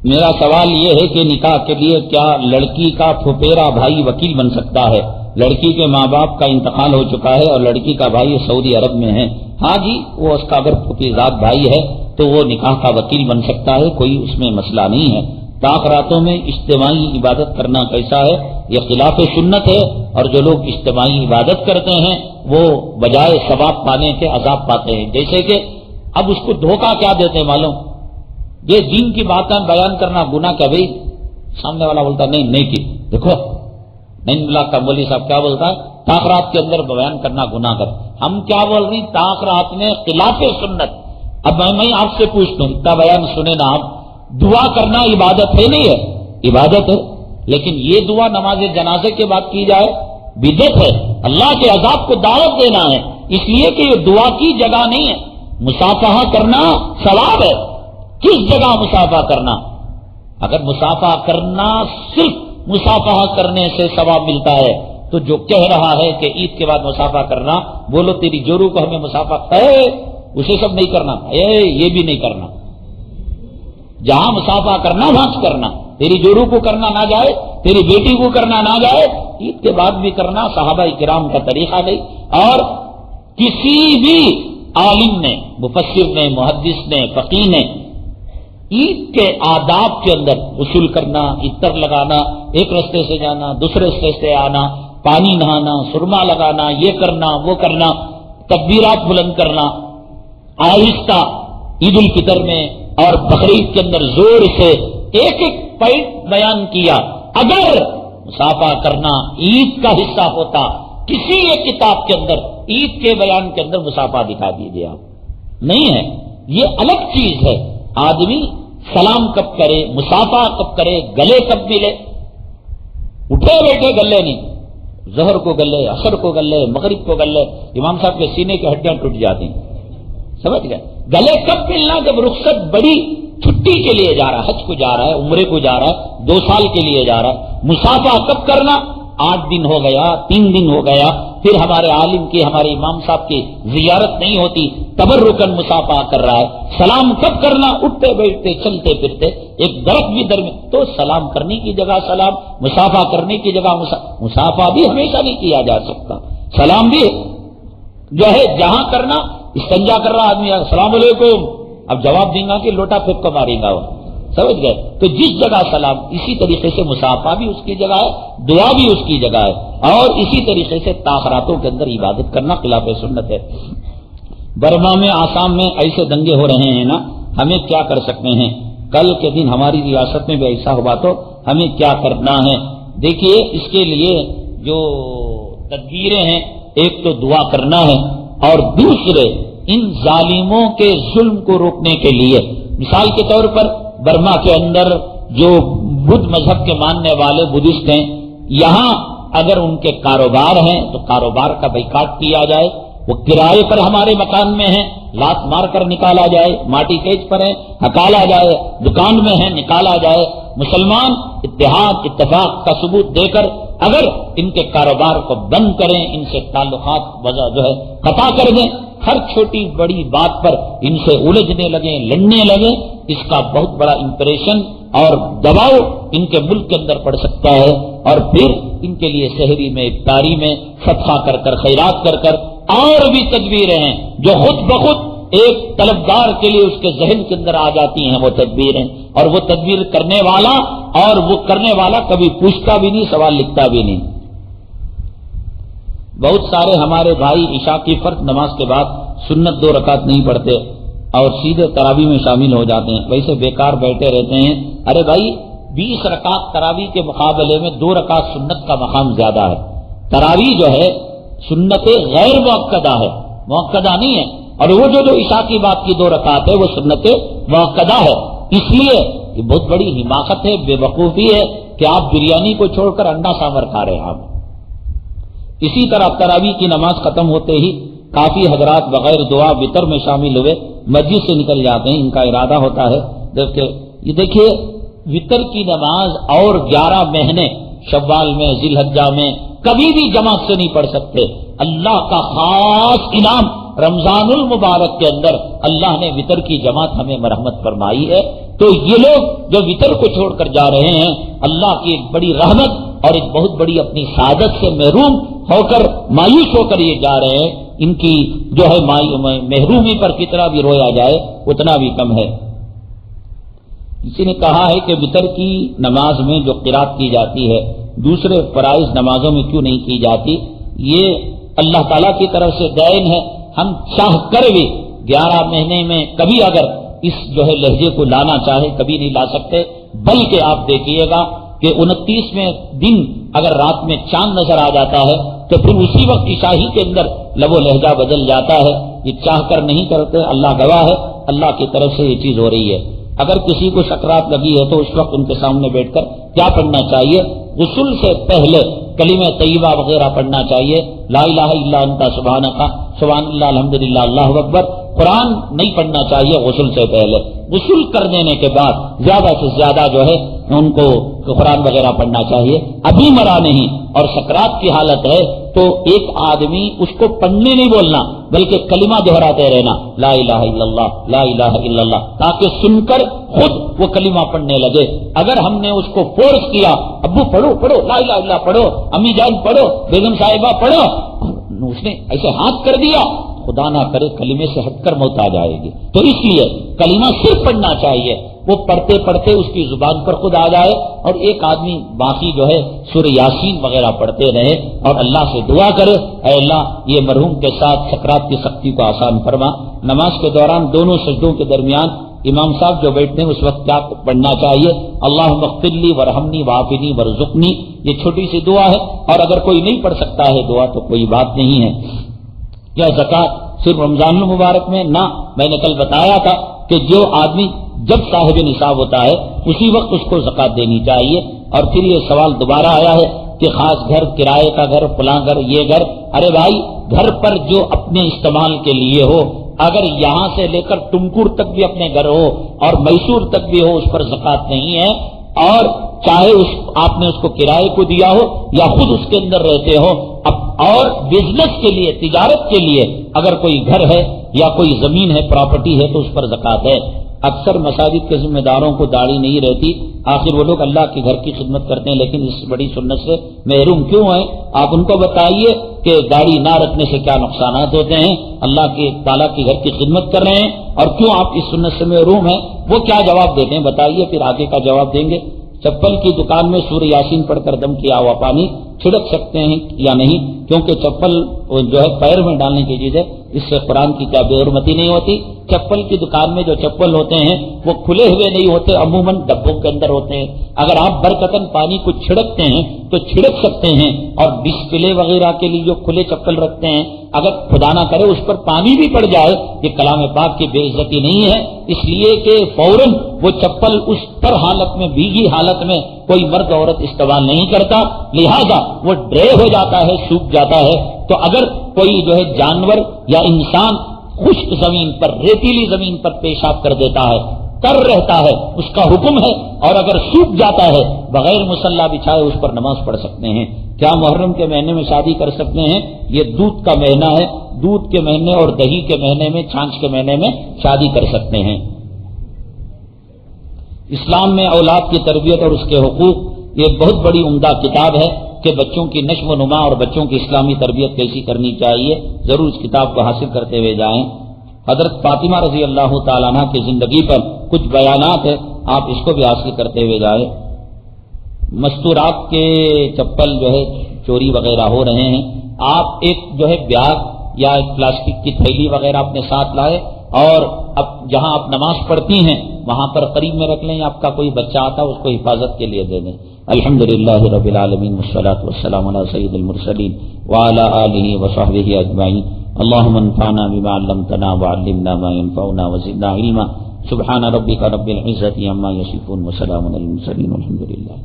میرا سوال یہ ہے کہ نکاح کے لیے کیا لڑکی کا پھپھیرا بھائی وکیل بن سکتا ہے؟ لڑکی کے ماں باپ کا انتقال ہو چکا ہے اور لڑکی کا بھائی سعودی عرب میں ہے۔ ہاں جی، وہ اس کا اگر پھپھیزاد بھائی ہے تو وہ نکاح کا وکیل بن سکتا ہے، کوئی اس میں مسئلہ نہیں ہے۔ طاق راتوں میں اجتماعی عبادت کرنا کیسا ہے؟ یہ خلاف سنت ہے، اور جو لوگ اجتماعی عبادت کرتے ہیں وہ بجائے ثواب پانے کے عذاب پاتے ہیں۔ جیسے کہ اب اس کو دھوکہ کیا دیتے ہیں معلوم؟ یہ دین کی باتیں بیان کرنا گناہ کیا بھائی؟ سامنے والا بولتا نہیں کی، دیکھو نہیں اللہ کا مولوی صاحب کیا بولتا ہے، طاق رات کے اندر بیان کرنا گناہ کر۔ ہم کیا بول رہے ہیں؟ طاق رات میں خلاف سنت۔ اب میں آپ سے پوچھتا ہوں، اتنا بیان سنے نا آپ، دعا کرنا عبادت ہے نہیں ہے؟ عبادت ہے، لیکن یہ دعا نماز جنازے کے بعد کی جائے بدعت ہے، اللہ کے عذاب کو دعوت دینا ہے، اس لیے کہ یہ دعا کی جگہ نہیں ہے۔ مصافحہ کرنا ثواب ہے۔ کس جگہ مصافحہ کرنا؟ اگر مصافحہ کرنا صرف مصافحہ کرنے سے ثواب ملتا ہے تو جو کہہ رہا ہے کہ عید کے بعد مصافحہ کرنا، بولو تیری جورو کو ہمیں مصافحہ اسے سب نہیں کرنا، یہ بھی نہیں کرنا۔ جہاں مسافہ کرنا وہاں کرنا، تیری جورو کو کرنا نہ جائے، تیری بیٹی کو کرنا نہ جائے، عید کے بعد بھی کرنا صحابہ کرام کا طریقہ نہیں۔ اور کسی بھی عالم نے، مفسر نے، محدث نے، فقیہ نے عید کے آداب کے اندر غسل کرنا، عطر لگانا، ایک رستے سے جانا، دوسرے رستے سے آنا، پانی نہانا، سرما لگانا، یہ کرنا وہ کرنا، تکبیرات بلند کرنا، آہستہ عید الفطر میں اور بقرعید کے اندر زور سے ایک ایک پوائنٹ بیان کیا۔ اگر مصافحہ کرنا عید کا حصہ ہوتا، کسی ایک کتاب کے اندر عید کے بیان کے اندر مصافحہ دکھا دیجیے آپ، نہیں ہے۔ یہ الگ چیز ہے۔ آدمی سلام کب کرے، مصافحہ کب کرے، گلے کب ملے، اٹھے بیٹھے گلے نہیں، ظہر کو گلے، عصر کو گلے، مغرب کو گلے، امام صاحب کے سینے کی ہڈیاں ٹوٹ جاتی ہیں، سمجھ گئے؟ گلے کب ملنا؟ جب رخصت بڑی چھٹی کے لیے جا رہا ہے، حج کو جا رہا ہے، عمرے کو جا رہا ہے، 2 سال کے لیے جا رہا ہے۔ مصافحہ کب کرنا؟ 8 دن ہو گیا، 3 دن ہو گیا، پھر ہمارے عالم کی، ہمارے امام صاحب کی زیارت نہیں ہوتی، تبرکن مصافحہ کر رہا ہے۔ سلام کب کرنا؟ اٹھتے بیٹھتے چلتے پھرتے، ایک درخت بھی درمیان تو سلام کرنے کی جگہ سلام، مصافحہ کرنے کی جگہ مصافحہ بھی ہمیشہ نہیں کیا جا سکتا۔ سلام بھی جو ہے جہاں کرنا، استنجا کر رہا آدمی السلام علیکم، اب جواب دیں گا کہ لوٹا پھینک کو مارے گا وہ، سمجھ گئے؟ تو جس جگہ سلام، اسی طریقے سے مصافحہ بھی اس کی جگہ ہے، دعا بھی اس کی جگہ ہے، اور اسی طریقے سے تاخراتوں کے اندر عبادت کرنا خلاف سنت ہے۔ برما میں، آسام میں ایسے دنگے ہو رہے ہیں نا، ہمیں کیا کر سکتے ہیں؟ کل کے دن ہماری ریاست میں بھی ایسا ہوا تو ہمیں کیا کرنا ہے؟ دیکھیے، اس کے لیے جو تدبیریں ہیں، ایک تو دعا کرنا ہے، اور دوسرے ان ظالموں کے ظلم کو روکنے کے لیے، مثال کے طور پر برما کے اندر جو بدھ مذہب کے ماننے والے بدھسٹ ہیں، یہاں اگر ان کے کاروبار ہیں تو کاروبار کا بائیکاٹ کیا جائے، وہ کرائے پر ہمارے مکان میں ہیں، لات مار کر نکالا جائے، ماٹی کیچ پر ہے ہکالا جائے، دکان میں ہے نکالا جائے۔ مسلمان اتحاد اتفاق کا ثبوت دے کر اگر ان کے کاروبار کو بند کریں، ان سے تعلقات جو ہے قطع کر دیں، ہر چھوٹی بڑی بات پر ان سے الجھنے لگیں، لڑنے لگیں، اس کا بہت بڑا امپریشن اور دباؤ ان کے ملک کے اندر پڑ سکتا ہے، اور پھر ان کے لیے شہری میں افطاری میں صدقہ کر کر خیرات کر کر اور بھی تدبیریں ہیں جو خود بخود ایک طلبگار کے لیے اس کے ذہن کے اندر آ جاتی ہیں، وہ تدبیریں، اور وہ تدبیر کرنے والا کبھی پوچھتا بھی نہیں، سوال لکھتا بھی نہیں۔ بہت سارے ہمارے بھائی عشاء کی فرض نماز کے بعد سنت 2 رکعت نہیں پڑھتے اور سیدھے تراویح میں شامل ہو جاتے ہیں، ویسے بیکار بیٹھے رہتے ہیں۔ ارے بھائی 20 رکعت تراویح کے مقابلے میں 2 رکعت سنت کا مقام زیادہ ہے۔ تراویح جو ہے سنت غیر موقدہ ہے، موقدہ نہیں ہے، اور وہ جو عشاء کی بات کی 2 رکعت ہے وہ سنت موقدہ ہے۔ اس لیے یہ بہت بڑی حماقت ہے، بے وقوفی ہے کہ آپ بریانی کو چھوڑ کر انڈا سامبر کھا رہے ہیں آپ۔ اسی طرح تراویح کی نماز ختم ہوتے ہی کافی حضرات بغیر دعا وتر میں شامل ہوئے مسجد سے نکل جاتے ہیں، ان کا ارادہ ہوتا ہے یہ دیکھیے وتر کی نماز اور 11 مہینے شوال میں ذی الحجہ میں کبھی بھی جماعت سے نہیں پڑھ سکتے۔ اللہ کا خاص انعام رمضان المبارک کے اندر اللہ نے وتر کی جماعت ہمیں مرحمت فرمائی ہے، تو یہ لوگ جو وتر کو چھوڑ کر جا رہے ہیں اللہ کی ایک بڑی رحمت اور ایک بہت بڑی اپنی سعادت سے محروم ہو کر مایوس ہو کر یہ جا رہے ہیں، ان کی جو ہے محرومی پر کتنا بھی رویا جائے اتنا بھی کم ہے۔ کسی نے کہا ہے کہ وتر کی نماز میں جو قرات کی جاتی ہے دوسرے فرائض نمازوں میں کیوں نہیں کی جاتی؟ یہ اللہ تعالیٰ کی طرف سے دین ہے، ہم چاہ کر بھی 11 مہینے میں کبھی اگر اس جو ہے لہجے کو لانا چاہے کبھی نہیں لا سکتے، بلکہ آپ دیکھیے گا کہ 29ویں دن اگر رات میں چاند نظر آ جاتا ہے تو پھر اسی وقت عشاء ہی کے اندر لب و لہجہ بدل جاتا ہے۔ یہ چاہ کر نہیں کرتے، اللہ گواہ ہے، اللہ کی طرف سے یہ چیز ہو رہی ہے۔ اگر کسی کو سکرات لگی ہے تو اس وقت ان کے سامنے بیٹھ کر کیا پڑھنا چاہیے؟ غسل سے پہلے کلمہ طیبہ وغیرہ پڑھنا چاہیے، لا الہ الا انت سبحانک، سبحان اللہ، الحمدللہ، اللہ اکبر۔ قرآن نہیں پڑھنا چاہیے غسل سے پہلے، غسل کر دینے کے بعد زیادہ سے زیادہ جو ہے ان کو قرآن وغیرہ پڑھنا چاہیے۔ ابھی مرا نہیں اور سکرات کی حالت ہے تو ایک آدمی اس کو پڑھنے نہیں بولنا بلکہ کلمہ دہراتے رہنا، لا الہ الا اللہ، لا الہ الا اللہ، تاکہ سن کر خود وہ کلمہ پڑھنے لگے۔ اگر ہم نے اس کو فورس کیا ابو پڑھو پڑھو لا الہ الا اللہ پڑھو، امی جان پڑھو، بیگم صاحبہ پڑھو، اس نے ایسے ہاتھ کر دیا، خدا نہ کرے کلمے سے ہٹ کر موت آ جائے گی۔ تو اس لیے کلمہ صرف پڑھنا چاہیے، وہ پڑھتے پڑھتے اس کی زبان پر خود آ جائے، اور ایک آدمی باقی جو ہے سورہ یاسین وغیرہ پڑھتے رہے اور اللہ سے دعا کرے، اے اللہ یہ مرحوم کے ساتھ سکرات کی سختی کو آسان فرما۔ نماز کے دوران دونوں سجدوں کے درمیان امام صاحب جو بیٹھتے ہیں اس وقت کیا پڑھنا چاہیے؟ اللہم اغفر لی ورحمنی وعافنی وارزقنی، یہ چھوٹی سی دعا ہے، اور اگر کوئی نہیں پڑھ سکتا ہے دعا تو کوئی بات نہیں ہے۔ کیا زکوٰۃ صرف رمضان المبارک میں؟ نہ، میں نے کل بتایا تھا کہ جو آدمی جب صاحب نصاب ہوتا ہے اسی وقت اس کو زکوٰۃ دینی چاہیے۔ اور پھر یہ سوال دوبارہ آیا ہے کہ خاص گھر، کرائے کا گھر، فلاں گھر، یہ گھر، ارے بھائی گھر پر جو اپنے استعمال کے لیے ہو، اگر یہاں سے لے کر ٹمکور تک بھی اپنے گھر ہو اور میسور تک بھی ہو، اس پر زکوٰۃ نہیں ہے، اور چاہے آپ نے اس کو کرائے کو دیا ہو یا خود اس کے اندر رہتے ہو، اور بزنس کے لیے، تجارت کے لیے اگر کوئی گھر ہے یا کوئی زمین ہے، پراپرٹی ہے، تو اس پر زکوٰۃ ہے۔ اکثر مساجد کے ذمہ داروں کو داڑھی نہیں رہتی، آخر وہ لوگ اللہ کے گھر کی خدمت کرتے ہیں لیکن اس بڑی سنت سے محروم کیوں ہیں؟ آپ ان کو بتائیے کہ داڑھی نہ رکھنے سے کیا نقصانات ہوتے ہیں، اللہ کے تعالیٰ کے گھر کی خدمت کر رہے ہیں اور کیوں آپ اس سنت سے محروم ہیں؟ وہ کیا جواب دیتے ہیں بتائیے، پھر آگے کا جواب دیں گے۔ چپل کی دکان میں سورہ یاسین پڑھ کر دم کیا ہوا پانی چھڑک سکتے ہیں یا نہیں؟ کیونکہ چپل جو ہے پیر میں ڈالنے کی چیز ہے، اس سے قرآن کی کیا بے حرمتی نہیں ہوتی؟ چپل کی دکان میں جو چپل ہوتے ہیں وہ کھلے ہوئے نہیں ہوتے، عموماً ڈبوں کے اندر ہوتے ہیں، اگر آپ برکتاً پانی کو چھڑکتے ہیں تو چھڑک سکتے ہیں۔ اور ڈسپلے وغیرہ کے لیے جو کھلے چپل رکھتے ہیں، اگر خدا نہ کرے اس پر پانی بھی پڑ جائے، یہ کلام پاک کی بے عزتی نہیں ہے، اس لیے کہ فوراً وہ چپل اس پر حالت میں، بھیگی حالت میں کوئی مرد عورت استعمال نہیں کرتا، لہذا وہ ڈرے ہو جاتا ہے، سوکھ جاتا ہے۔ تو اگر کوئی جو ہے جانور یا انسان خشک زمین پر، ریتیلی زمین پر پیشاب کر دیتا ہے تر رہتا ہے اس کا حکم ہے، اور اگر سوکھ جاتا ہے بغیر مصلی بچھائے اس پر نماز پڑھ سکتے ہیں۔ کیا محرم کے مہینے میں شادی کر سکتے ہیں؟ یہ دودھ کا مہینہ ہے، دودھ کے مہینے اور دہی کے مہینے میں، چھاچھ کے مہینے میں شادی کر سکتے ہیں۔ اسلام میں اولاد کی تربیت اور اس کے حقوق، یہ بہت بڑی عمدہ کتاب ہے کہ بچوں کی نشو و نما اور بچوں کی اسلامی تربیت کیسی کرنی چاہیے، ضرور اس کتاب کو حاصل کرتے ہوئے جائیں۔ حضرت فاطمہ رضی اللہ تعالیٰ عنہ کی زندگی پر کچھ بیانات ہیں، آپ اس کو بھی حاصل کرتے ہوئے جائیں۔ مستورات کے چپل جو ہے چوری وغیرہ ہو رہے ہیں، آپ ایک جو ہے بیاگ یا ایک پلاسٹک کی تھیلی وغیرہ اپنے ساتھ لائے، اور اب جہاں آپ نماز پڑھتی ہیں وہاں پر قریب میں رکھ لیں، آپ کا کوئی بچہ آتا اس کو حفاظت کے لیے دے دیں۔ الحمدللہ رب العالمین والصلاۃ والسلام علی سید المرسلین وعلی آلہ وصحبہ اجمعین۔ اللهم انفعنا بما علمتنا وعلمنا ما ينفعنا وزدنا علما۔ سبحان ربك رب العزة عما يصفون وسلام على المرسلين والحمد لله۔